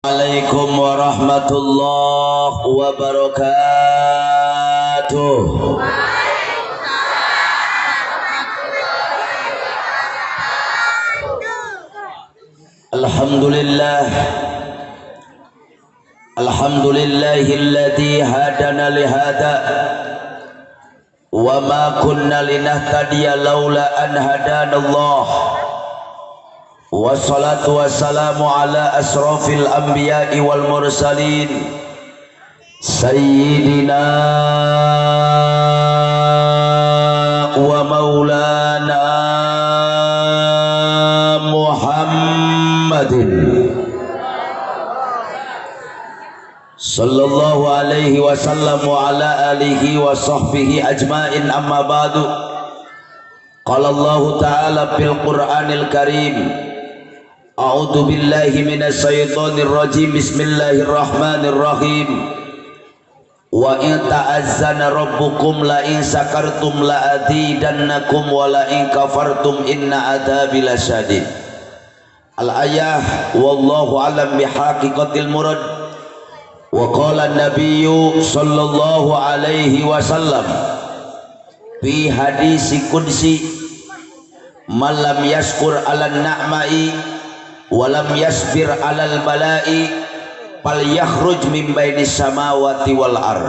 Assalamualaikum warahmatullahi wabarakatuh. Alhamdulillah, alhamdulillahilladzi hadana lihada wa ma kunna linahtadiya laula an hadanallah. Wassalatu wassalamu ala asrafil anbiya'i wal mursalin sayyidina wa maulana Muhammadin sallallahu alaihi wasallam wa ala alihi wa sahbihi ajma'in, amma ba'du. Qala Allah ta'ala fil Qur'anil Karim, a'udzu billahi minasy syaithanir rajim, bismillahirrahmanirrahim. Wa in ta'azzana rabbukum la in sakartum la azidannakum wa la in kafartum inna adzabi lasyadid. Al-ayah wallahu alam bihaqiqatil murad. Wa qala an-nabiyyu sallallahu alaihi wasallam fi hadisi qudsi, man lam yashkur 'alan na'mai walam yasbir alal balai fal yakhruj min bainis samawati wal ard.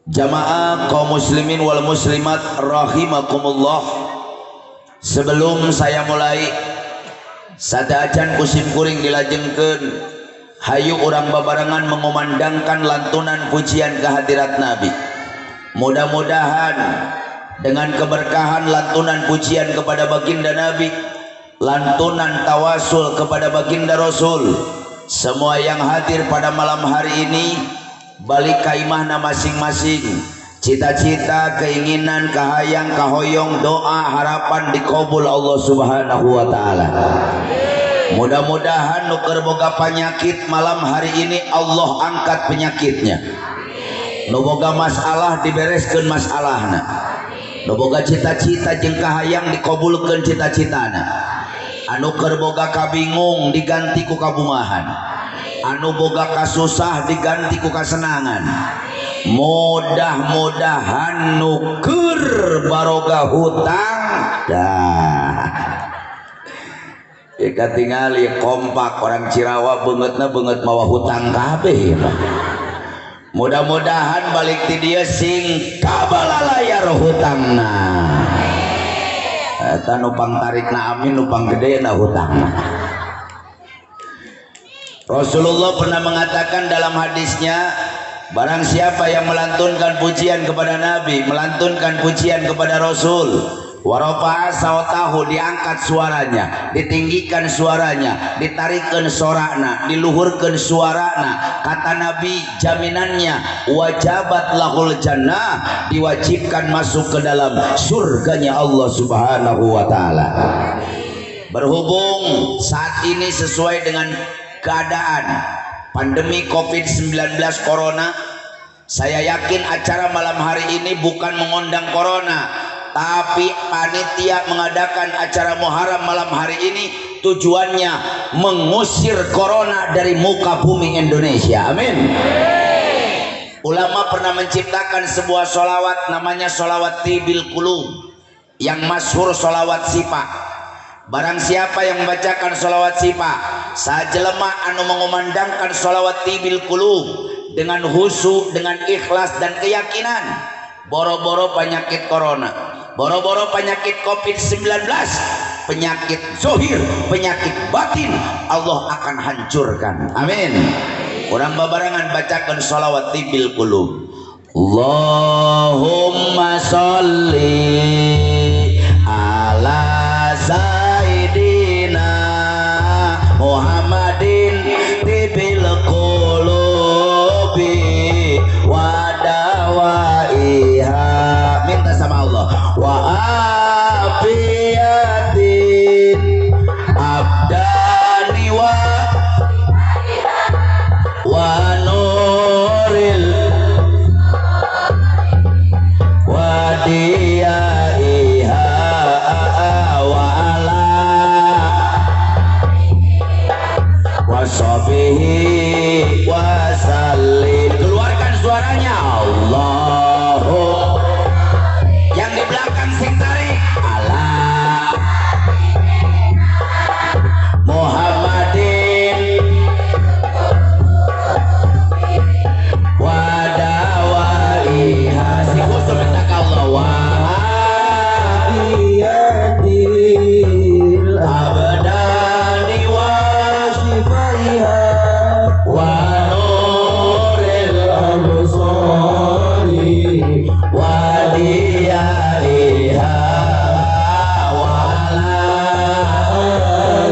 Jamaah kaum muslimin wal muslimat rahimakumullah, sebelum saya mulai sadajan kusim kuring dilajengkeun, hayu urang babarengan mengumandangkan lantunan pujian kehadirat Nabi. Mudah-mudahan dengan keberkahan lantunan pujian kepada baginda Nabi, lantunan tawasul kepada baginda Rasul, semua yang hadir pada malam hari ini balik kaimahna masing-masing, cita-cita, keinginan, kahayang, kahoyong, doa, harapan dikabul Allah subhanahu wa ta'ala. Mudah-mudahan nuker boga penyakit malam hari ini Allah angkat penyakitnya, nu boga masalah dibereskeun masalahna, nu boga cita-cita jeung kahayang dikabulkeun cita-citana, anu keur boga kabingung diganti ku kabumahan, anu boga kasusah diganti ku kasenangan. Mudah-mudahan nu keur baroga hutang dah katingali kompak orang Cirawa beungeutna beungeut mawa hutang kabeh. Mudah-mudahan balik ti dieu sing kabalalayar hutangna, eta nupang tarikna amin, nupang gedena hutangna. Rasulullah pernah mengatakan dalam hadisnya, barang siapa yang melantunkan pujian kepada Nabi, melantunkan pujian kepada Rasul, warafa'a sautahu, diangkat suaranya, ditinggikan suaranya, ditarikkan sorakna, diluhurkan suarana, kata Nabi jaminannya wajabat lahul jannah, diwajibkan masuk ke dalam surganya Allah subhanahu wa ta'ala. Berhubung saat ini sesuai dengan keadaan pandemi COVID-19 corona, saya yakin acara malam hari ini bukan mengundang corona, tapi panitia mengadakan acara Muharram malam hari ini tujuannya mengusir corona dari muka bumi Indonesia. Amin. Ulama pernah menciptakan sebuah sholawat namanya sholawat tibil qulub, yang masyhur sholawat sipa. Barang siapa yang membacakan sholawat sipa, sajelema anu mengumandangkan sholawat tibil qulub dengan husu, dengan ikhlas dan keyakinan, boro-boro penyakit corona, boro-boro penyakit COVID-19, penyakit zohir, penyakit batin, Allah akan hancurkan. Amin. Kurang babarangan bacakan sholawat tibil qulub. Allahumma sholli ala Sayyidina Muhammadin tibil qulubi wa dawaiha, minta sama Allah, wa afiyatin abdani wa nuril wa diyai sahbihi wasallim. Keluarkan suaranya. Allahu. Yang di belakang sing tarik. Allah Muhammadin wadawaiha. Si khusus minta Allah wa adiyatil abdani wa sifaiha wa nuril absari wa diyaiha wa ala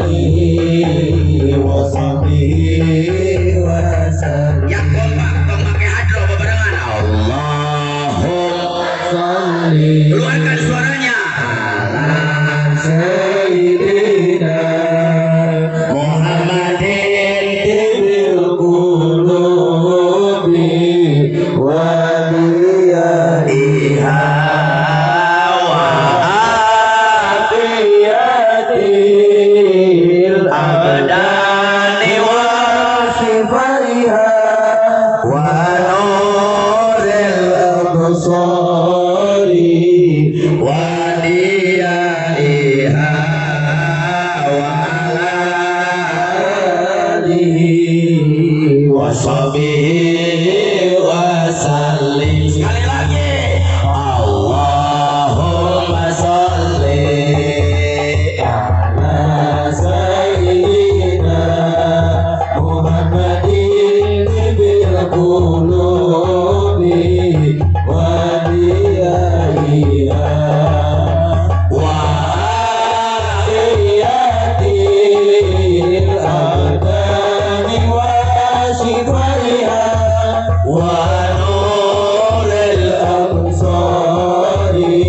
alihi wa sahbihi wa sallam. Yang kompak tong pakai hadro bebarengan. Allahumma sholli. Keluarkan suaranya. Ala sayyidina Muhammadin tibil qulubi wa diyaiha wa afiyatil abdani wa sifaiha wa nuril absari wa diyaiha wa ala alihi wa sahbihi wa sallim. Sekali lagi. Allahumma sholli ala sayyidina Muhammadin bil qulubi wa diyaiha wa afiyatil abdani wa sifaiha wa nuril absari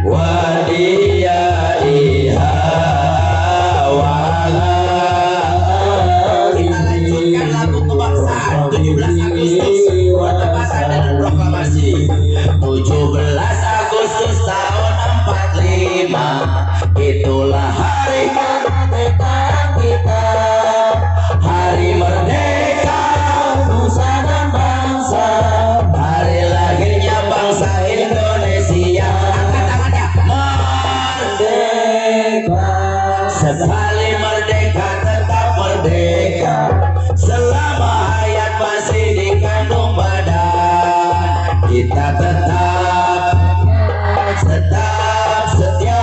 wa diyaiha wa ala. Kita lanjutkan lagu kebangsaan 17 Agustus bertepatan dengan proklamasi 17 Agustus tahun 45. Itulah hari kemerdekaan kita, hari merdeka nusa dan bangsa, hari lahirnya bangsa Indonesia. Angkat tangannya. Merdeka. Sekali merdeka tetap merdeka, selama hayat masih dikandung badan. Kita tetap setia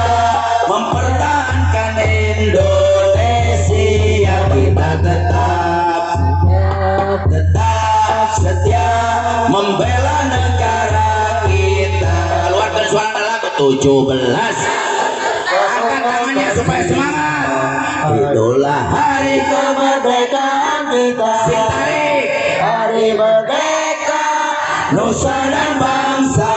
mempertahankan Indonesia. Kita tetap setia membela negara kita. Keluarkan suara lagu 17. Angkat tangannya supaya semangat. Itulah hari kemerdekaan kita, hari merdeka nusa dan bangsa,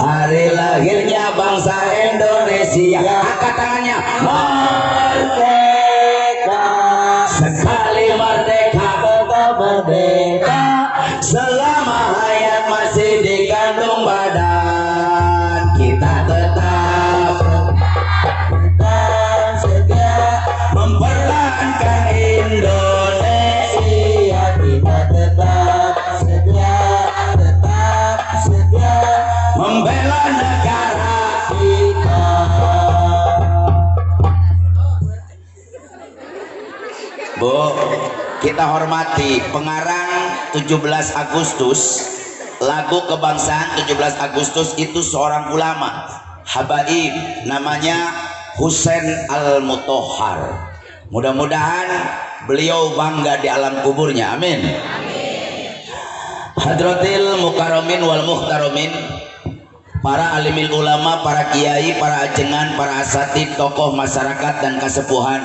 hari lahirnya bangsa Indonesia. Angkat tangannya. Merdeka. Sekali merdeka tetap merdeka, selama hayat masih dikandung badan. Kita tetap setia mempertahankan Indonesia. Kita tetap setia membela negara kita. Bu, kita hormati pengarang 17 Agustus, lagu kebangsaan 17 Agustus itu seorang ulama habaib, namanya Husain Al-Mutahhar. Mudah-mudahan beliau bangga di alam kuburnya. Amin. Hadratil mukarramin wal muhtaramin, para alimil ulama, para kiai, para ajengan, para asatid, tokoh masyarakat dan kasepuhan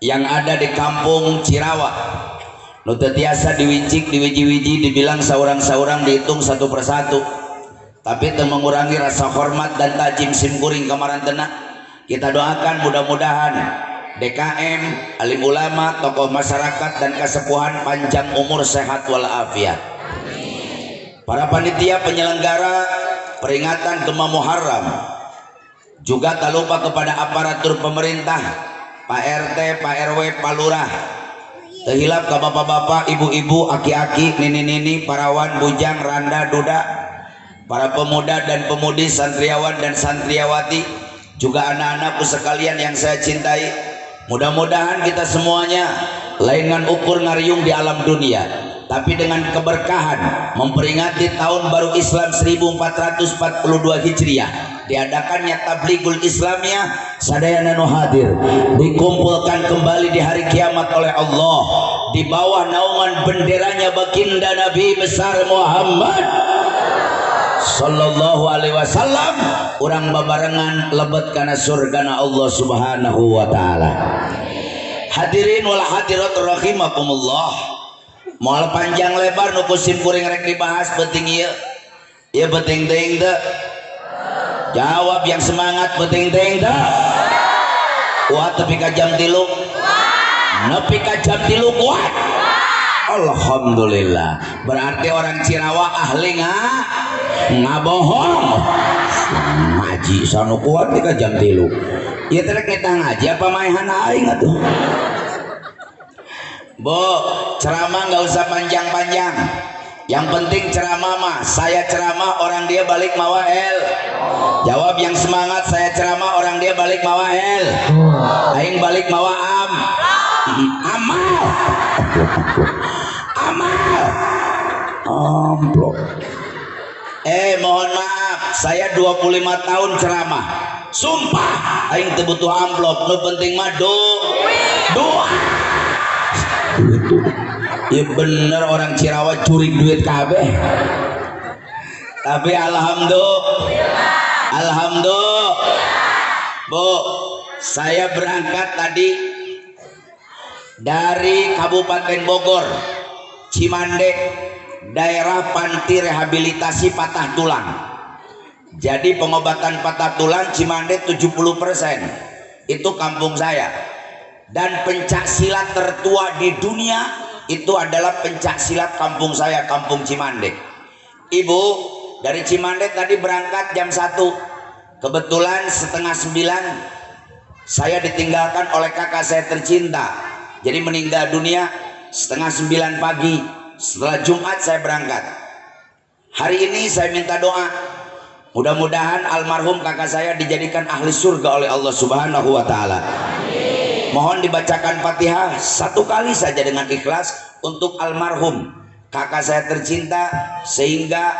yang ada di kampung Cirawa, nu teu tiasa diwicik, diwiji-wiji, dibilang saurang-saurang, dihitung satu persatu, tapi teu mengurangi rasa hormat dan tajim simkuring kamarantena. Kita doakan mudah-mudahan DKM, alim ulama, tokoh masyarakat dan kasepuhan panjang umur, sehat walafiat. Para panitia penyelenggara peringatan Gema Muharram, juga tak lupa kepada aparatur pemerintah, Pak RT, Pak RW, Pak Lurah, Tehilap ke bapak-bapak, ibu-ibu, aki-aki, nini-nini, parawan, bujang, randa, duda, para pemuda dan pemudi, santriawan dan santriawati, juga anak-anakku sekalian yang saya cintai. Mudah-mudahan kita semuanya lainkan ukur ngariung di alam dunia, tapi dengan keberkahan memperingati tahun baru Islam 1442 Hijriah, diadakannya Tablighul Islamiyah, sadayana nu hadir dikumpulkan kembali di hari kiamat oleh Allah di bawah naungan benderanya baginda Nabi besar Muhammad sallallahu alaihi wasallam, urang babarengan lebet kana surgana Allah subhanahu wa ta'ala. Hadirin wal hadirat rahimakumullah, moal panjang lebar nu kusim kuring rek dibahas penting ieu. Ieu penting teuing teu? Jawab yang semangat, penting teuing teu? Kuat tepi ka jam 3? Nepi ka jam 3 kuat? Alhamdulillah. Berarti orang Cirawa ahli ngabohong. Ngaji sanu kuat di ka jam 3. Ieu teh rek kita ngaji apa maehan aing atuh? Bu, ceramah nggak usah panjang-panjang. Yang penting ceramah mah, saya ceramah orang dia balik mawael. Jawab yang semangat, saya ceramah orang dia balik mawael. Aing balik mawaam. Amal. Amal. Amplop. Mohon maaf, saya 25 tahun ceramah. Sumpah, aing teu butuh amplop, nu penting mah doa. Itu ya bener, orang Cirawa curi duit kabeh. Tapi alhamdulillah. Bu, saya berangkat tadi dari Kabupaten Bogor, Cimande, daerah panti rehabilitasi patah tulang. Jadi pengobatan patah tulang Cimande 70% itu kampung saya. Dan pencak silat tertua di dunia itu adalah pencak silat kampung saya, kampung Cimande. Ibu dari Cimande tadi berangkat jam 1. Kebetulan setengah 9 saya ditinggalkan oleh kakak saya tercinta. Jadi meninggal dunia setengah 9 pagi. Setelah Jumat saya berangkat. Hari ini saya minta doa, mudah-mudahan almarhum kakak saya dijadikan ahli surga oleh Allah subhanahu wa ta'ala. Mohon dibacakan Fatihah 1 kali saja dengan ikhlas untuk almarhum kakak saya tercinta, sehingga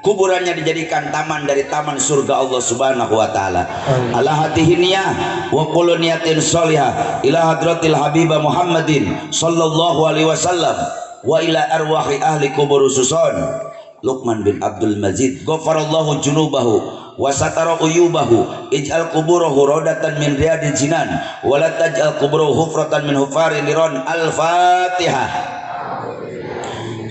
kuburannya dijadikan taman dari taman surga Allah subhanahu wa ta'ala. Ala hatihi niyah wa kullu niyatin sholihah ila hadratil habibah Muhammadin sallallahu alaihi wasallam wa ila arwahi ahli kubur susun. Luqman bin Abdul Majid ghafarallahu junubahu wa satara uyubahu ij'al kuburahu rodatan min riyadil jinan wa la taj'al kuburahu hufratan min hufarin niran. Al-Fatihah.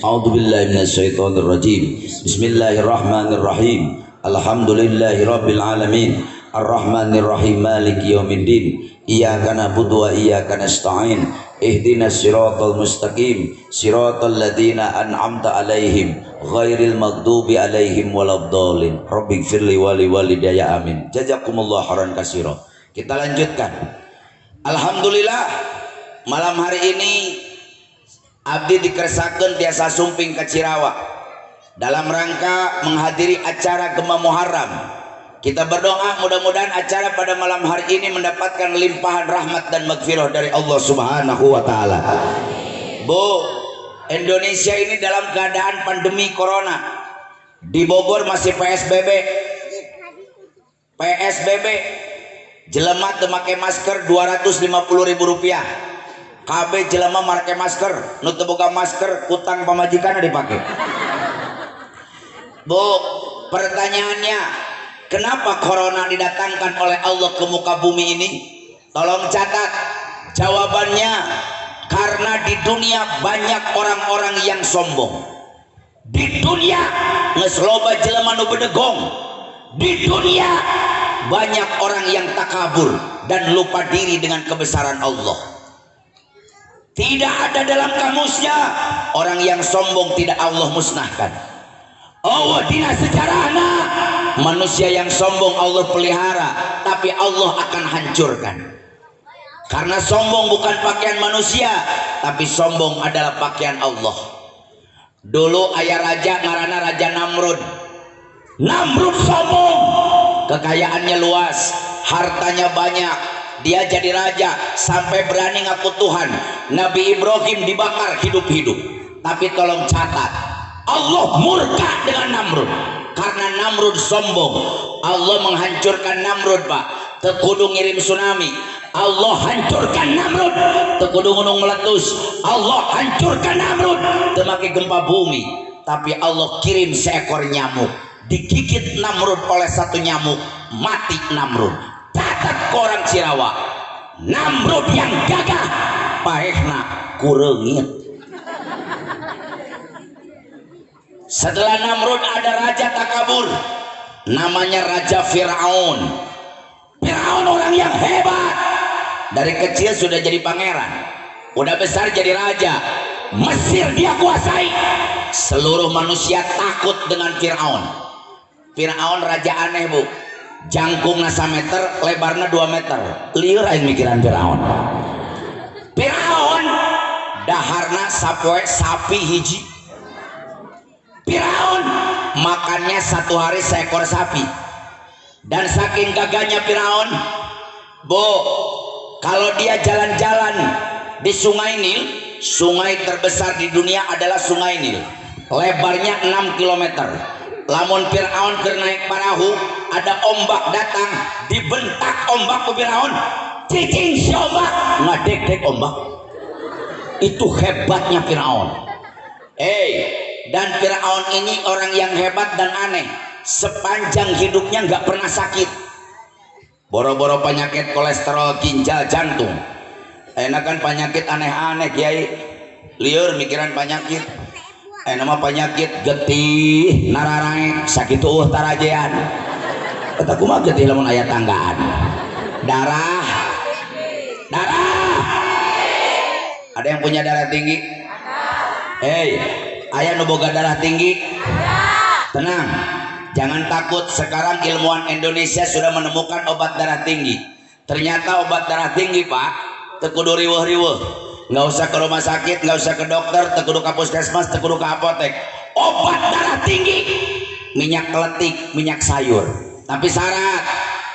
A'udzu billahi minasyaitonir rajim. Bismillahirrahmanirrahim. Alhamdulillahi rabbil alamin. Ar-Rahmanir Rahim Maliki yaumiddin. Iyyaka na'budu wa iyyaka nasta'in. Ihdinas siratal mustaqim, siratal ladzina an'amta 'alaihim ghairil maghdubi 'alaihim waladdallin. Rabbighfirli wa li walidayya amin. Jazakumullahu khairan katsira. Kita lanjutkan. Alhamdulillah, malam hari ini abdi dikeresakeun tiasa sumping ka Cirawa dalam rangka menghadiri acara Gema Muharram. Kita berdoa mudah-mudahan acara pada malam hari ini mendapatkan limpahan rahmat dan maghfirah dari Allah subhanahu wa ta'ala. Bu, Indonesia ini dalam keadaan pandemi corona. Di Bogor masih PSBB. Jelema teu make masker 250.000 rupiah. KB jelema make masker, nu teu boga masker utang pamajikanna dipake. Bu, pertanyaannya, kenapa corona didatangkan oleh Allah ke muka bumi ini? Tolong catat jawabannya. Karena di dunia banyak orang-orang yang sombong. Di dunia geus loba jelema nu bedegong. Di dunia banyak orang yang takabur dan lupa diri dengan kebesaran Allah. Tidak ada dalam kamusnya orang yang sombong tidak Allah musnahkan. Allah dina sejarahna manusia yang sombong Allah pelihara, tapi Allah akan hancurkan. Karena sombong bukan pakaian manusia, tapi sombong adalah pakaian Allah. Dulu ayah raja ngaranna Raja Namrud. Namrud sombong, kekayaannya luas, hartanya banyak, dia jadi raja sampai berani ngaku Tuhan. Nabi Ibrahim dibakar hidup-hidup. Tapi tolong catat, Allah murka dengan Namrud karena Namrud sombong. Allah menghancurkan Namrud, Pak. Tekudu ngirim tsunami, Allah hancurkan Namrud. Tekudu gunung meletus, Allah hancurkan Namrud. Temaki gempa bumi, tapi Allah kirim seekor nyamuk, digigit Namrud oleh satu nyamuk, mati Namrud. Catat orang Cirawa, Namrud yang gagah paehna kureungit. Setelah Namrud ada raja takabur, namanya Raja Fir'aun. Fir'aun orang yang hebat, dari kecil sudah jadi pangeran, udah besar jadi raja. Mesir dia kuasai. Seluruh manusia takut dengan Fir'aun. Fir'aun raja aneh, Bu. Jangkungna 1 meter, lebarnya 2 meter. Liur aing mikiran Fir'aun. Fir'aun daharna sapoe sapi hiji. Fir'aun makannya 1 hari seekor sapi. Dan saking gagahnya Fir'aun, Bu, kalau dia jalan-jalan di Sungai Nil, sungai terbesar di dunia adalah Sungai Nil, lebarnya 6 km. Lamun Fir'aun keur naik perahu, ada ombak datang, dibentak ombak ke Fir'aun, cicing si ombak, ngadek-dek ombak. Itu hebatnya Fir'aun. Dan Fir'aun ini orang yang hebat dan aneh. Sepanjang hidupnya nggak pernah sakit. Boro-boro penyakit kolesterol, ginjal, jantung. Enak kan penyakit aneh-aneh, Kiai. Liur mikiran penyakit. Nama penyakit getih, nararae, sakit tarajean. Kata kumaha getih lamun aya tanggaan. Darah. Ada yang punya darah tinggi? Aya nu boga darah tinggi? Tenang, jangan takut. Sekarang ilmuwan Indonesia sudah menemukan obat darah tinggi. Ternyata obat darah tinggi, Pak, tekudu riweuh-riweuh. Nggak usah ke rumah sakit, nggak usah ke dokter, tekudu ke puskesmas, tekudu ke apotek. Obat darah tinggi, minyak keletik, minyak sayur. Tapi syarat,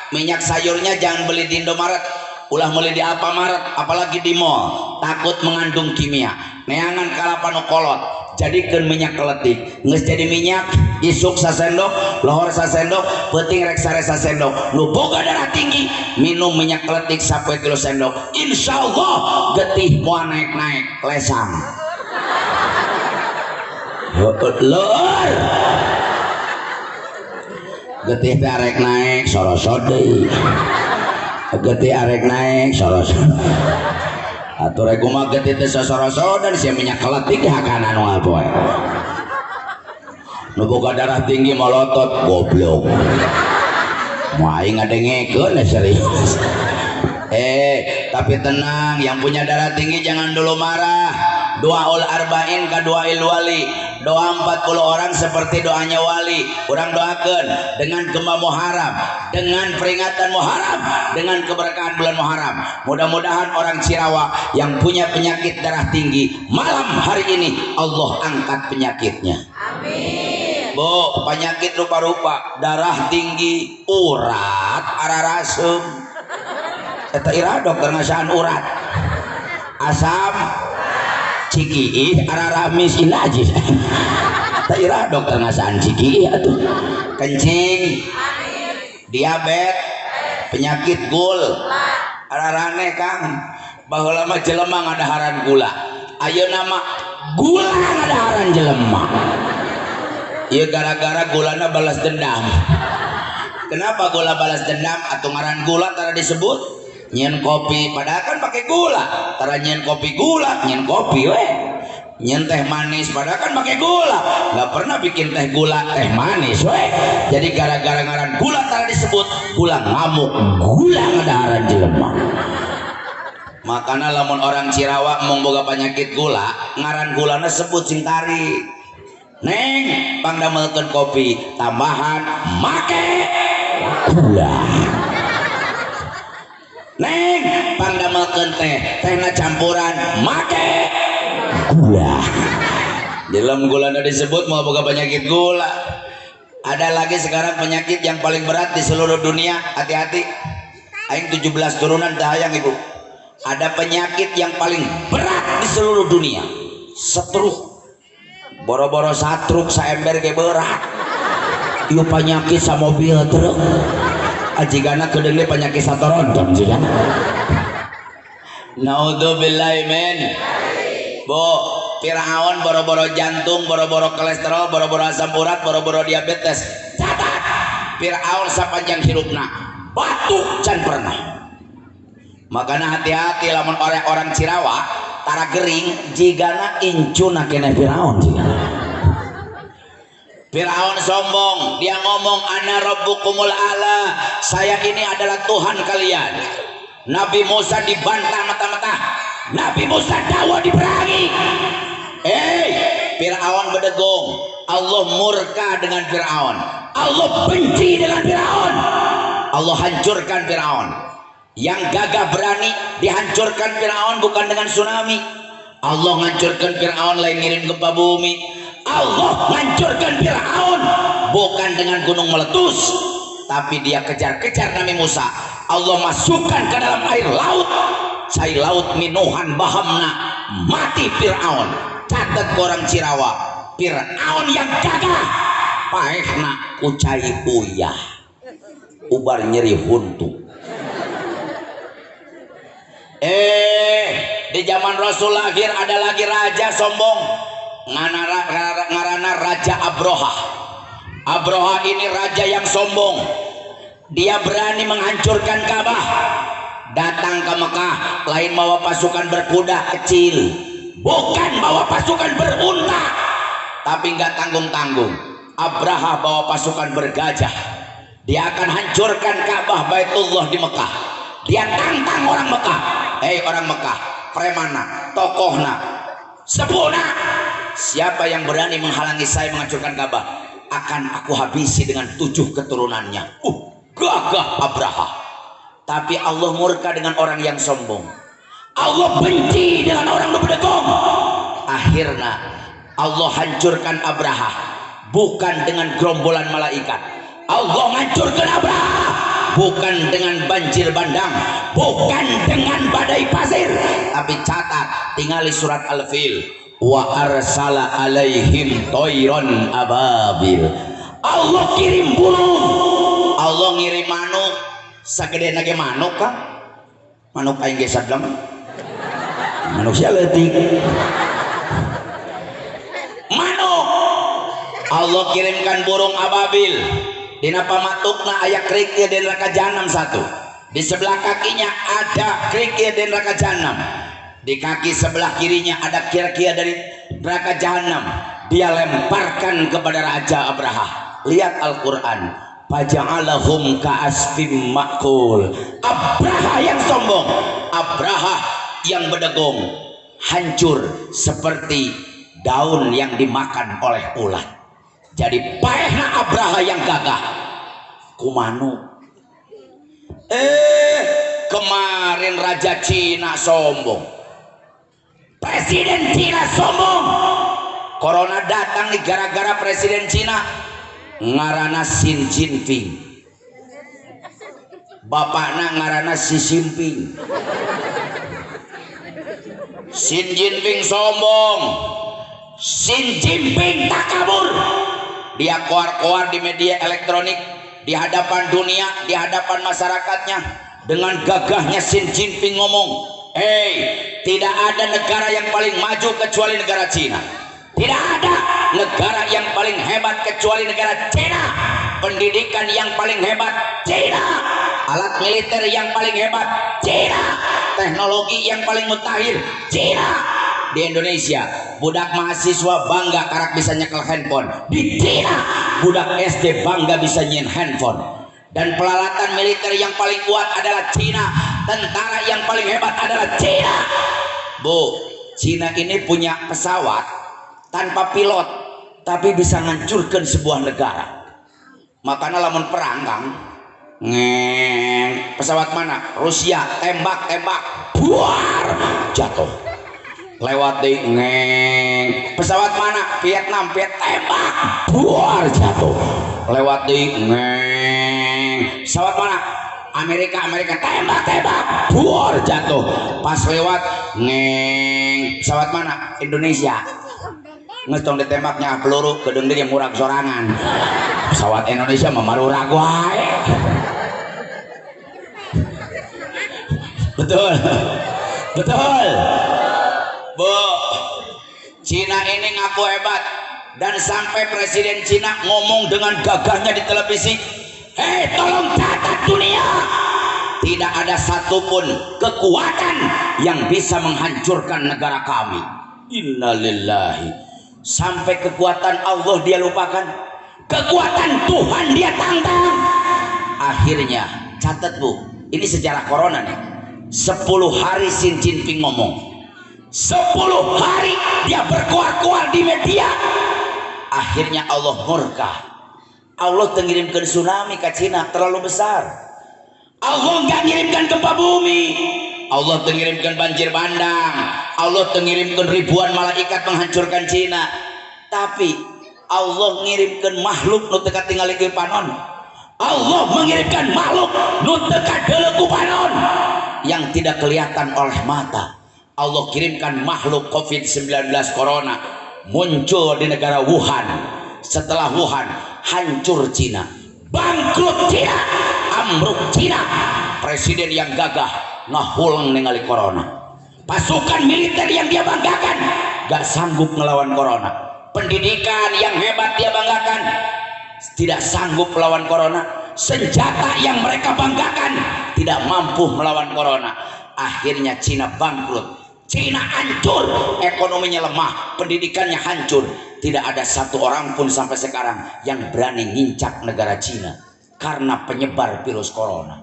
minyak sayurnya jangan beli di Indomaret, ulah beli di Alfamaret, apalagi di mall, takut mengandung kimia. Neangan kalapan kolot. Jadikan minyak keletik, nges jadi minyak, isuk sasendok, lohor sasendok, penting rek sare sasendok. Nu boga darah tinggi, minum minyak keletik 1 kilo sendok. Insya Allah getih mau naik-naik lesang. Lor, getih arek naik sorosode, getih arek naik sorosode. Atur aku mah getih teh sosoroso dan sia minyak keletik hakana nu apoe. Nu boga darah tinggi molotot goblok. Moal aing ngadengekeun serius. Tapi tenang, yang punya darah tinggi jangan dulu marah. Doaul arba'in ka doail wali. Doa 40 orang seperti doanya wali. Urang doakeun dengan gema Muharram, dengan peringatan Muharram, dengan keberkahan bulan Muharram. Mudah-mudahan orang Cirawa yang punya penyakit darah tinggi, malam hari ini Allah angkat penyakitnya. Amin. Bu, penyakit rupa-rupa, darah tinggi, urat, ararasem. Eta ira dokter ngasaan urat, asam, cikiih, araramis, inajis. Eta ira dokter ngasaan cikiih atuh, kencing, diabetes, penyakit gul, ararane Kang. Baheula mah jelema ngadaharan gula, ayeuna mah gula ngadaharan jelema. Ieu gara-gara gulana balas dendam. Kenapa gula balas dendam? Atuh ngaran gula tara disebut nyen kopi, padahal kan pakai gula. Tara nyen kopi gula, nyen kopi weh. Nyen teh manis, padahal kan pakai gula. Nggak pernah bikin teh gula teh manis weh. Jadi gara-gara ngaran gula tara disebut gula ngamuk, gula ngadaharan jelema. Makanya lamun orang Cirawa mau boga penyakit gula, ngaran gulana sebut sing tari. Neng, pangdamelkeun kopi tambahan make gula. Neng, tukang damelkeun tehna campuran make gula. Dalam gula disebut mau boga penyakit gula. Ada lagi sekarang penyakit yang paling berat di seluruh dunia. Hati-hati, aing 17 turunan dahayang ibu. Ada penyakit yang paling berat di seluruh dunia, stroke. Boro-boro satruk saember ge berat. Ieu penyakit sa mobil truk. Ajigana kedeung ge penyakit satoronton jigana. Naudzubillahi min. Bu, Firaun boro-boro jantung, boro-boro kolesterol, boro-boro asam urat, boro-boro diabetes. Catat, Firaun sapanjang hirupna batuk can pernah. Makanya hati-hati lamun orang Cirawa tara gering jigana incuna kene Firaun jigana. Firaun sombong, dia ngomong ana rabbukumul a'la, saya ini adalah Tuhan kalian. Nabi Musa dibantah mata-mata, Nabi Musa dakwah diperangi. Firaun bedegong, Allah murka dengan Firaun, Allah benci dengan Firaun, Allah hancurkan Firaun. Yang gagah berani dihancurkan Firaun bukan dengan tsunami. Allah hancurkan Firaun lain ngirim gempa bumi. Allah hancurkan Firaun bukan dengan gunung meletus, tapi dia kejar-kejar Nabi Musa. Allah masukkan ke dalam air laut, cai laut minuhan bahamna, mati Firaun. Catat orang Cirawa, Firaun yang gagah paehna kucai uyah ubar nyeri huntu. Di zaman Rasul lahir ada lagi raja sombong, ngarana Raja Abroha. Abroha ini raja yang sombong, dia berani menghancurkan Ka'bah. Datang ke Mekah lain bawa pasukan berkuda kecil, bukan bawa pasukan berunta, tapi nggak tanggung-tanggung. Abraha bawa pasukan bergajah, dia akan hancurkan Ka'bah Baitullah di Mekah. Dia tantang orang Mekah, orang Mekah, premana, tokohna, sepuna, siapa yang berani menghalangi saya menghancurkan Ka'bah akan aku habisi dengan 7 keturunannya. Gagah Abraha. Tapi Allah murka dengan orang yang sombong, Allah benci dengan orang bedegong. Akhirnya Allah hancurkan Abraha bukan dengan gerombolan malaikat. Allah hancurkan Abraha bukan dengan banjir bandang, bukan dengan badai pasir, tapi catat, tinggali surat Al-Fil, wa arsala alaihim toiron ababil. Allah kirim burung, Allah ngirim manuk, sagede nage manuk kan, manuk aing ge sadlam, manuk sia leutik, manuk. Allah kirimkan burung ababil. Dina pamatukna aya krikil di neraka jahanam 1. Di sebelah kakinya ada krikil di neraka jahanam. Di kaki sebelah kirinya ada kira-kira dari neraka jahanam. Dia lemparkan kepada Raja Abraha. Lihat Al-Quran. Faja'alahum ka'asfim ma'kul. Abraha yang sombong, Abraha yang bedegong, hancur seperti daun yang dimakan oleh ulat. Jadi paehna Abraha yang gagah kumanu. Kemarin Raja Cina sombong, Presiden Cina sombong. Corona datang nih gara-gara Presiden Cina ngarana Xi Jinping, bapakna ngarana Xi Jinping. Xi Jinping sombong, Xi Jinping takabur. Dia koar-koar di media elektronik, di hadapan dunia, di hadapan masyarakatnya, dengan gagahnya Xi Jinping ngomong, tidak ada negara yang paling maju kecuali negara Cina. Tidak ada negara yang paling hebat kecuali negara Cina. Pendidikan yang paling hebat Cina, alat militer yang paling hebat Cina, teknologi yang paling mutakhir Cina. Di Indonesia budak mahasiswa bangga karak bisa nyekel handphone. Di Cina budak SD bangga bisa nyen handphone. Dan peralatan militer yang paling kuat adalah Cina, tentara yang paling hebat adalah Cina. Bu, Cina ini punya pesawat tanpa pilot tapi bisa menghancurkan sebuah negara. Makanya lamun perang Kang, ngeng. Pesawat mana? Rusia, tembak, buar, jatuh. Lewat di ngeng. Pesawat mana? Vietnam, tembak, buar, jatuh. Lewat di ngeng. Pesawat mana? Amerika, tembak, buar, jatuh. Pas lewat ngeng. Pesawat mana? Indonesia. Ngecong ditembaknya peluru gedeng dia murag sorangan. Pesawat Indonesia memaru ragwai. Betul Bu. Cina ini ngaku hebat dan sampai presiden Cina ngomong dengan gagahnya di televisi, hei tolong catat dunia, tidak ada satupun kekuatan yang bisa menghancurkan negara kami. Innalillahi. Sampai kekuatan Allah dia lupakan, kekuatan Tuhan dia tantang. Akhirnya catat Bu, ini sejarah corona nih. 10 hari Xi Jinping ngomong, 10 hari dia berkuar-kuar di media. Akhirnya Allah murka. Allah mengirimkan tsunami ke Cina terlalu besar. Allah nggak ngirimkan gempa bumi. Allah mengirimkan banjir bandang. Allah mengirimkan ribuan malaikat menghancurkan Cina. Tapi Allah mengirimkan makhluk nu teka tinggal di panon. Allah mengirimkan makhluk nu teka deleku panon yang tidak kelihatan oleh mata. Allah kirimkan makhluk COVID-19 corona muncul di negara Wuhan. Setelah Wuhan hancur Cina, bangkrut Cina, ambruk Cina. Presiden yang gagah ngahulang ningali corona. Pasukan militer yang dia banggakan gak sanggup melawan corona. Pendidikan yang hebat dia banggakan tidak sanggup melawan corona. Senjata yang mereka banggakan tidak mampu melawan corona. Akhirnya Cina bangkrut, Cina hancur, ekonominya lemah, pendidikannya hancur. Tidak ada satu orang pun sampai sekarang yang berani ngincak negara Cina karena penyebar virus corona.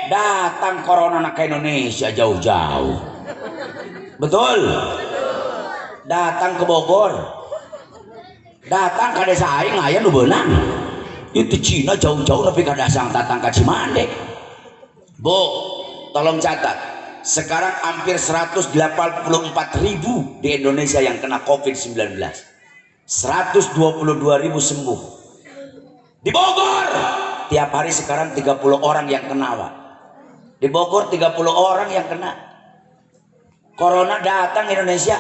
Datang corona ke Indonesia jauh-jauh. Betul? Datang ke Bogor, datang ke desa aing aya nu beunang. Itu Cina jauh-jauh tapi kada sang datang ke Cimande. Bu, tolong catat. Sekarang hampir 184.000 di Indonesia yang kena COVID-19. 122.000 sembuh. Di Bogor tiap hari sekarang 30 orang yang kena, Pak. Di Bogor 30 orang yang kena corona datang Indonesia.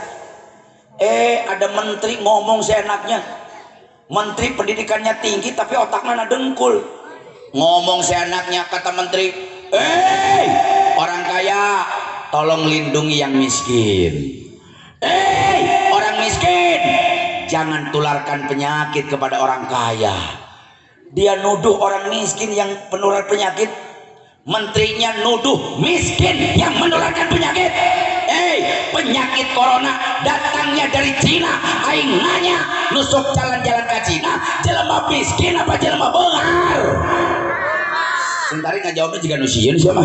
Ada menteri ngomong seenaknya. Menteri pendidikannya tinggi tapi otaknya dengkul. Ngomong seenaknya, kata menteri, orang kaya tolong lindungi yang miskin. Orang miskin jangan tularkan penyakit kepada orang kaya. Dia nuduh orang miskin yang penular penyakit, menterinya nuduh miskin yang menularkan penyakit. Penyakit corona datangnya dari Cina. Aing nanya, nusuk jalan-jalan ke Cina, jelema miskin apa jelema beungar? Sentari ngajawabnya juga nusieun siapa?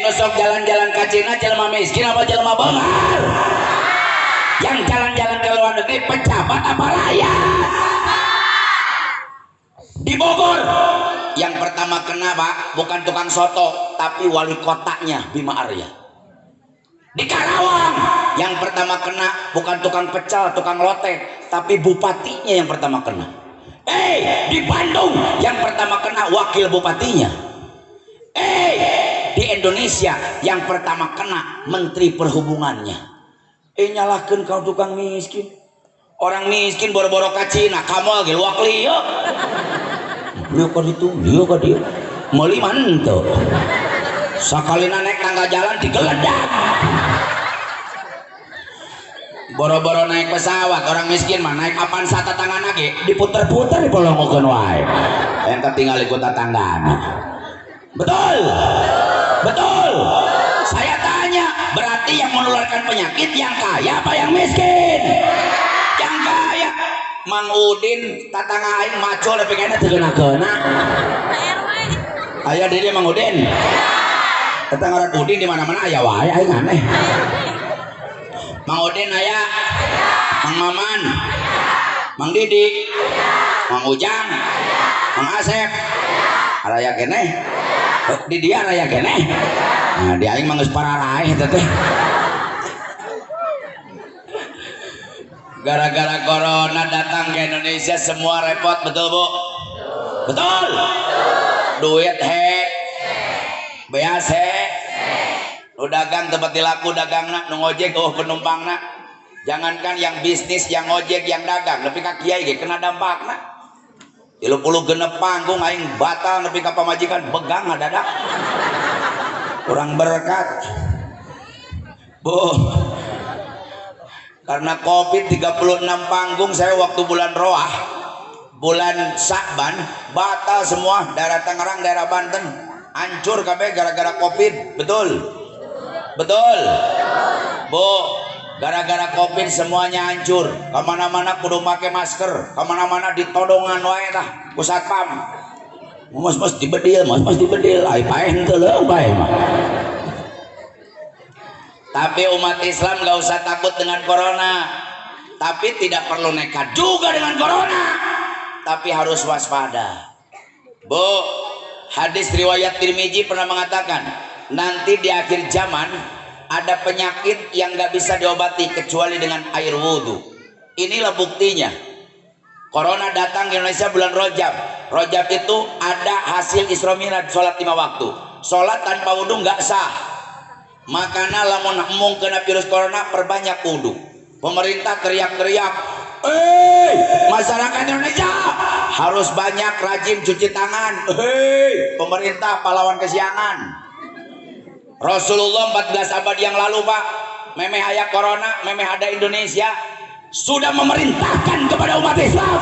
Nusuk jalan-jalan ke Cina, jelema miskin apa jelema beungar? Yang jalan-jalan ke luar negeri pejabat apa rakyat? Di Bogor yang pertama kena, Pak, bukan tukang soto tapi wali kotanya Bima Arya. Di Karawang yang pertama kena bukan tukang pecel, tukang lote, tapi bupatinya yang pertama kena. Di Bandung yang pertama kena wakil bupatinya. Di Indonesia yang pertama kena menteri perhubungannya. Nyalahkan kau tukang miskin. Orang miskin boro-boro ka Cina, kamu lagi luak liyo. Liyo ka ditu, liyo ka dia. Meuli mantu. Sakalina naik tangga jalan digeledak. Boro-boro naik pesawat, orang miskin mah naik apaan sata tangan lagi diputer-puter dipolongokeun wae. Yang ketinggal ikut tatanggana. Betul? Betul. Saya tanya, berarti yang menularkan penyakit yang kaya apa yang miskin? Yang kaya. Mang Udin tatangga aing macul tapi kayaknya teu geuna-geuna. Aya di dia Mang Udin. Tetangga Udin di mana-mana aya wae aing aneh. Mang Udin aya, Mang Maman, Mang Didi, Mang Ujang, Mang Asep, raya keneh, di dia raya keneh. Nah, di aing mah geus pararaeh eta teh. Gara-gara corona datang ke Indonesia semua repot, betul Bu? Betul. Duit he, beas he, nu dagang tempat dilaku dagangna, nu ngojek penumpangna. Jangankan yang bisnis, yang ojek, yang dagang, nepi ka kiai ge kena dampakna. 30 genep panggung aing batal nepi ka pamajikan begang ngadadak. Kurang berkat. Bu. Karena Covid 36 panggung saya waktu bulan Roah, bulan Sa'ban batal semua, daerah Tangerang, daerah Banten hancur kabeh gara-gara Covid. Betul? Betul? Bu, gara-gara Covid semuanya hancur. Kemana-mana kudu pakai masker, kemana-mana ditodongan wae tah ku satpam. Mas dibedil, mas dibedil, ai paeh henteu leuh bae mah. Tapi umat Islam gak usah takut dengan corona, tapi tidak perlu nekat juga dengan corona, tapi harus waspada. Bu, hadis riwayat Tirmizi pernah mengatakan nanti di akhir zaman ada penyakit yang gak bisa diobati kecuali dengan air wudhu. Inilah buktinya. Corona datang ke Indonesia bulan Rajab. Rajab itu ada hasil Isra Mi'raj, sholat 5 waktu. Sholat tanpa wudhu gak sah. Makanya lamun mung kena virus corona perbanyak wudu. Pemerintah teriak-teriak, masyarakat Indonesia harus banyak rajin cuci tangan. Pemerintah pahlawan kesiangan. Rasulullah 14 abad yang lalu Pak, memeh aya corona, memeh ada Indonesia, sudah memerintahkan kepada umat Islam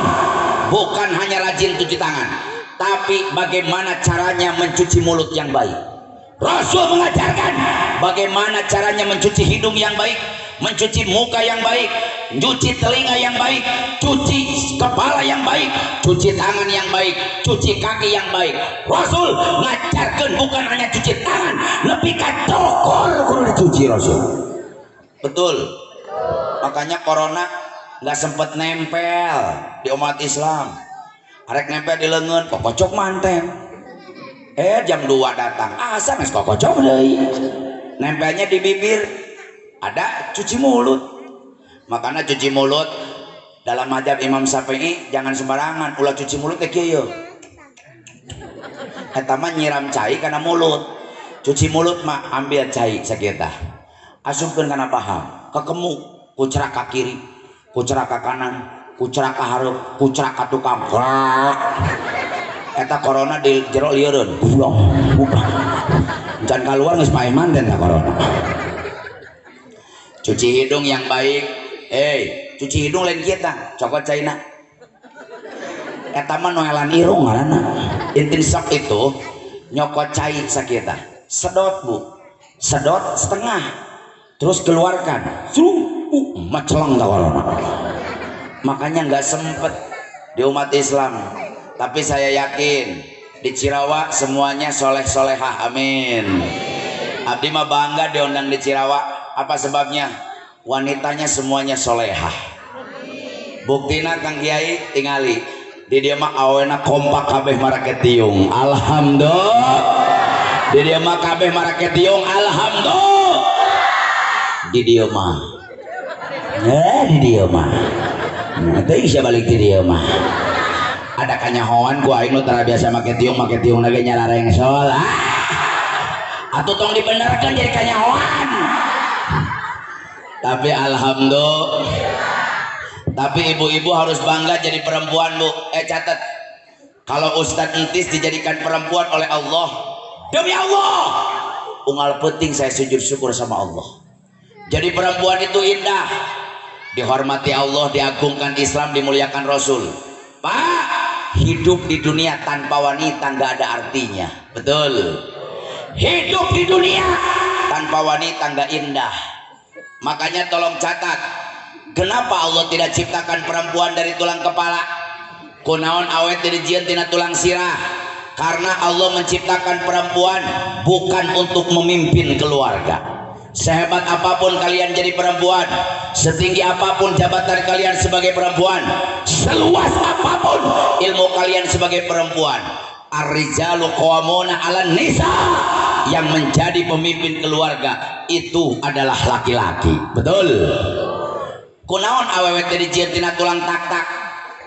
bukan hanya rajin cuci tangan, tapi bagaimana caranya mencuci mulut yang baik. Rasul mengajarkan bagaimana caranya mencuci hidung yang baik, mencuci muka yang baik, cuci telinga yang baik, cuci kepala yang baik, cuci tangan yang baik, cuci kaki yang baik. Rasul ngajarkan bukan hanya cuci tangan, lebih ke cokor kudu dicuci Rasul. Betul. Makanya corona nggak sempet nempel di umat Islam. Arek nempel di leungeun, kokocok manten. Jam 2 datang, asa nges kokocok deui. Nempelnya di bibir, ada cuci mulut. Makanya cuci mulut dalam mazhab Imam Syafi'i jangan sembarangan, ulah cuci mulut teh kieu. Eta mah nyiram cai kana mulut. Cuci mulut mah ambil cai sakieu tah. Asupkeun kana paham, kekemu, kucerak ka kiri, kucerak ka kanan, kucerak ka hareup, kucerak ka tukang. Eta corona di jero lieureun goblok jangan keluar geus paeh manten ta corona. Cuci hidung yang baik, cuci hidung lain kita cokot caina eta mah noelan irung ngaranna. Intinsap itu nyokot cai sakieu sedot Bu, sedot setengah terus keluarkan maceleng ta corona. Makanya nggak sempet di umat Islam. Tapi saya yakin di Cirawa semuanya soleh-solehah, amin. Abdi mah bangga diundang di Cirawa. Apa sebabnya? Wanitanya semuanya solehah. Buktina Kang Kiai tingali di dia mah awena kompak kabeh marake tiung. Alhamdulillah. Di dia mah kabeh marake tiung. Alhamdulillah. Di dia mah. Di dia mah. Nah, teh bisa balik di dia mah. Ada kanyahoan ku aing nu tara biasa make tiung lagi nyalareng sol. Atuh tong dibenerkeun jadi kanyahoan. Tapi alhamdulillah. Tapi ibu-ibu harus bangga jadi perempuan Bu. Catat. Kalau Ustadz Entis dijadikan perempuan oleh Allah, demi Allah, unggal penting saya sujud syukur sama Allah. Jadi perempuan itu indah, dihormati Allah, diagungkan Islam, dimuliakan Rasul. Pak, hidup di dunia tanpa wanita nggak ada artinya. Betul. Hidup di dunia tanpa wanita nggak indah. Makanya tolong catat, kenapa Allah tidak ciptakan perempuan dari tulang kepala? Kunaon awet dijieun tina tulang sirah? Karena Allah menciptakan perempuan bukan untuk memimpin keluarga. Sehebat apapun kalian jadi perempuan, setinggi apapun jabatan kalian sebagai perempuan, seluas apapun ilmu kalian sebagai perempuan, ar-rijalu qawwamuna 'alan nisa, yang menjadi pemimpin keluarga itu adalah laki-laki. Betul? Kunaon awewe teh dijieun tina tulang tak-tak?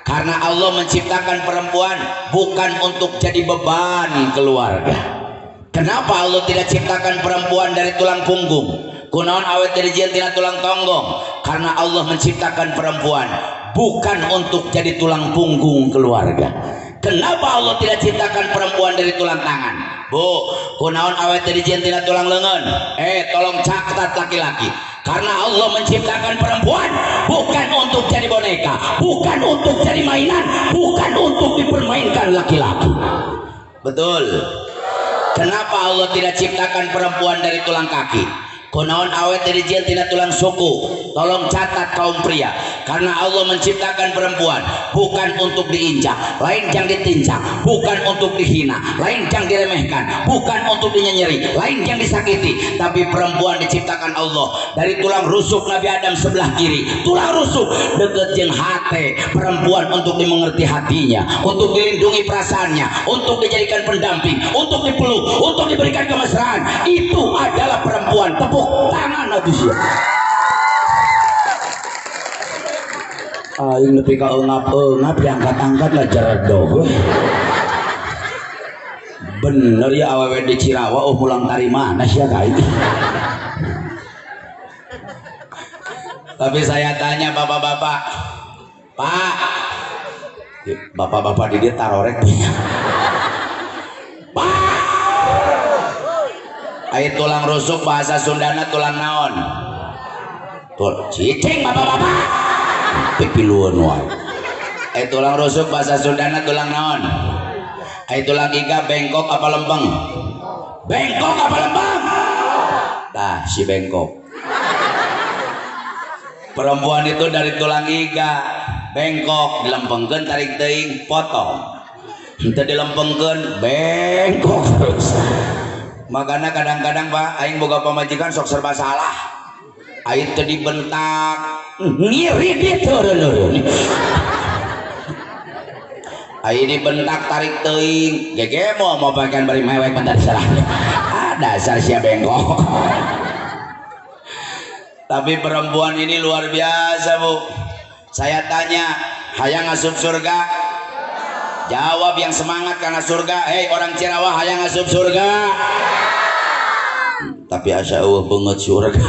Karena Allah menciptakan perempuan bukan untuk jadi beban keluarga. Kenapa Allah tidak ciptakan perempuan dari tulang punggung? Kunaon awet teh dijieun tina tulang tonggong? Karena Allah menciptakan perempuan bukan untuk jadi tulang punggung keluarga. Kenapa Allah tidak ciptakan perempuan dari tulang tangan? Bu, kunaon awet teh dijieun tina tulang leungeun? Tolong catat laki-laki. Karena Allah menciptakan perempuan bukan untuk jadi boneka, bukan untuk jadi mainan, bukan untuk dipermainkan laki-laki. Betul? Kenapa Allah tidak ciptakan perempuan dari tulang kaki? Kunaon awet dari dijieun tina tulang suku? Tolong catat kaum pria. Karena Allah menciptakan perempuan bukan untuk diinjak, lain jang ditinjak, bukan untuk dihina, lain jang diremehkan, bukan untuk dinyenyeri, lain jang disakiti. Tapi perempuan diciptakan Allah dari tulang rusuk Nabi Adam sebelah kiri, tulang rusuk deket jeung hate perempuan untuk dimengerti hatinya, untuk dilindungi perasaannya, untuk dijadikan pendamping, untuk dipeluk, untuk diberikan kemesraan. Itu adalah perempuan. Tepuk tangan atuh sia. Aing nepi ka eungap diangkat-angkat lah jaradog. Bener ya awewe di Cirawa pulang dari mana sia ka ini. Tapi saya tanya bapak-bapak, Pak, bapak-bapak di dia tarorek punya. Pak, ayo tulang rusuk bahasa Sundana tulang naon? Cicing bapak-bapak. Pipiluan wae. Tulang rusuk bahasa Sundana tulang naon? Tulang iga bengkok apa lempeng? Bengkok apa lempeng? Nah, si bengkok. Perempuan itu dari tulang iga, bengkok, dilempengkeun tarik teuing, potong. Henteu dilempengkeun, bengkok terus. Makanya kadang-kadang Pak, aing boga pamajikan sok serba salah. Aing teu dibentak, ngiri gitu reun. Aing dibentak tarik teuing, gege mau bagian bari mewek bentar salah. Dasar sia bengkok. Tapi perempuan ini luar biasa, Bu. Saya tanya, hayang asup surga? Jawab yang semangat karena surga. Hei orang Cirawa, hayang asup surga? Tapi asa eueuh beungeut surga.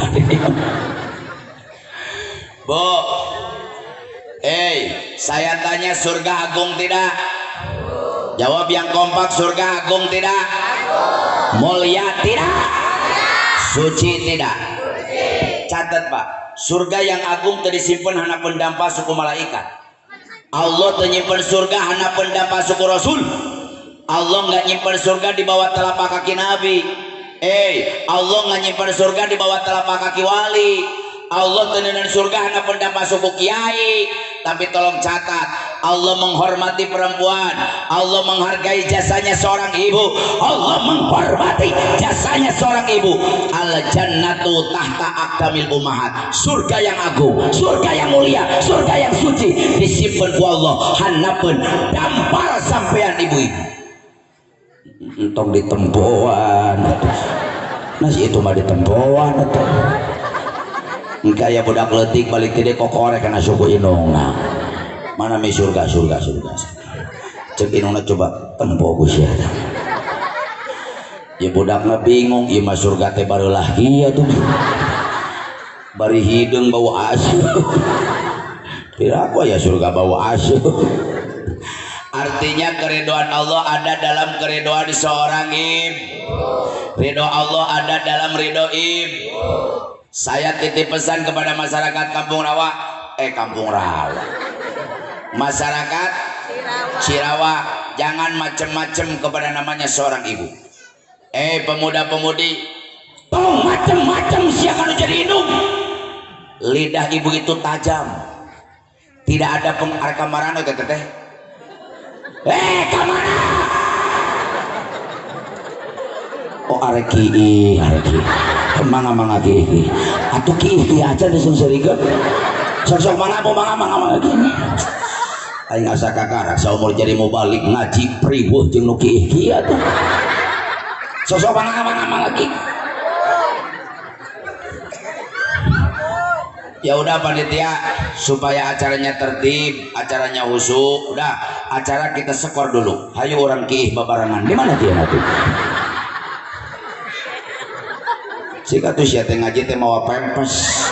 Bu, saya tanya, surga agung tidak? Jawab yang kompak, surga agung tidak? Mulia tidak? Suci tidak? Catat Pak, surga yang agung teu disimpen hana pendampa suku malaikat. Allah teu nyimpen surga hana pendampa suku Rasul. Allah nggak nyimpen surga di bawah telapak kaki Nabi. Allah nggak nyimpen surga di bawah telapak kaki wali. Allah tendenan surga hanya pendampa suku kiai. Tapi tolong catat, Allah menghormati perempuan, Allah menghargai jasanya seorang ibu, Allah menghormati jasanya seorang ibu. Al jannatu tahta aqdamil ummahat, surga yang agung, surga yang mulia, surga yang suci disimpan ku Allah hanapeun dampar sampean ibu-ibu. Entong ditemboan, nasi itu mah ditemboan atau kayak budak letik balik tidak kokorek karena suku inungna. Mana mi surga cek inungna coba tempo gus ya. Ya budakna bingung, iya mah surga teh barulah iya tuh bari hidung bau asu. Kira aku ya surga bau asu. Artinya keridhaan Allah ada dalam keridhaan seorang ibu. Ridho Allah ada dalam ridho ibu. Saya titip pesan kepada masyarakat Kampung Rawa, masyarakat Cirawa, jangan macem-macem kepada namanya seorang ibu. Pemuda-pemudi, tong macem-macem siakan jadi hidung. Lidah ibu itu tajam, tidak ada kamaran teteh. Kamana? Oh areki. Mangga ki atuh ki ikhtiacan di sungseriga sok mana lagi aing asa kakarak saumur jadi mau balik ngaji priweuh jeung nu ki ikhtiat sok mana lagi. Ya udah panitia, supaya acaranya tertib, acaranya khusyuk, udah acara kita skor dulu. Hayu orang kiih babarangan. Di mana dia nanti? Sika tuh sia teh ngaji teh mawa pempes.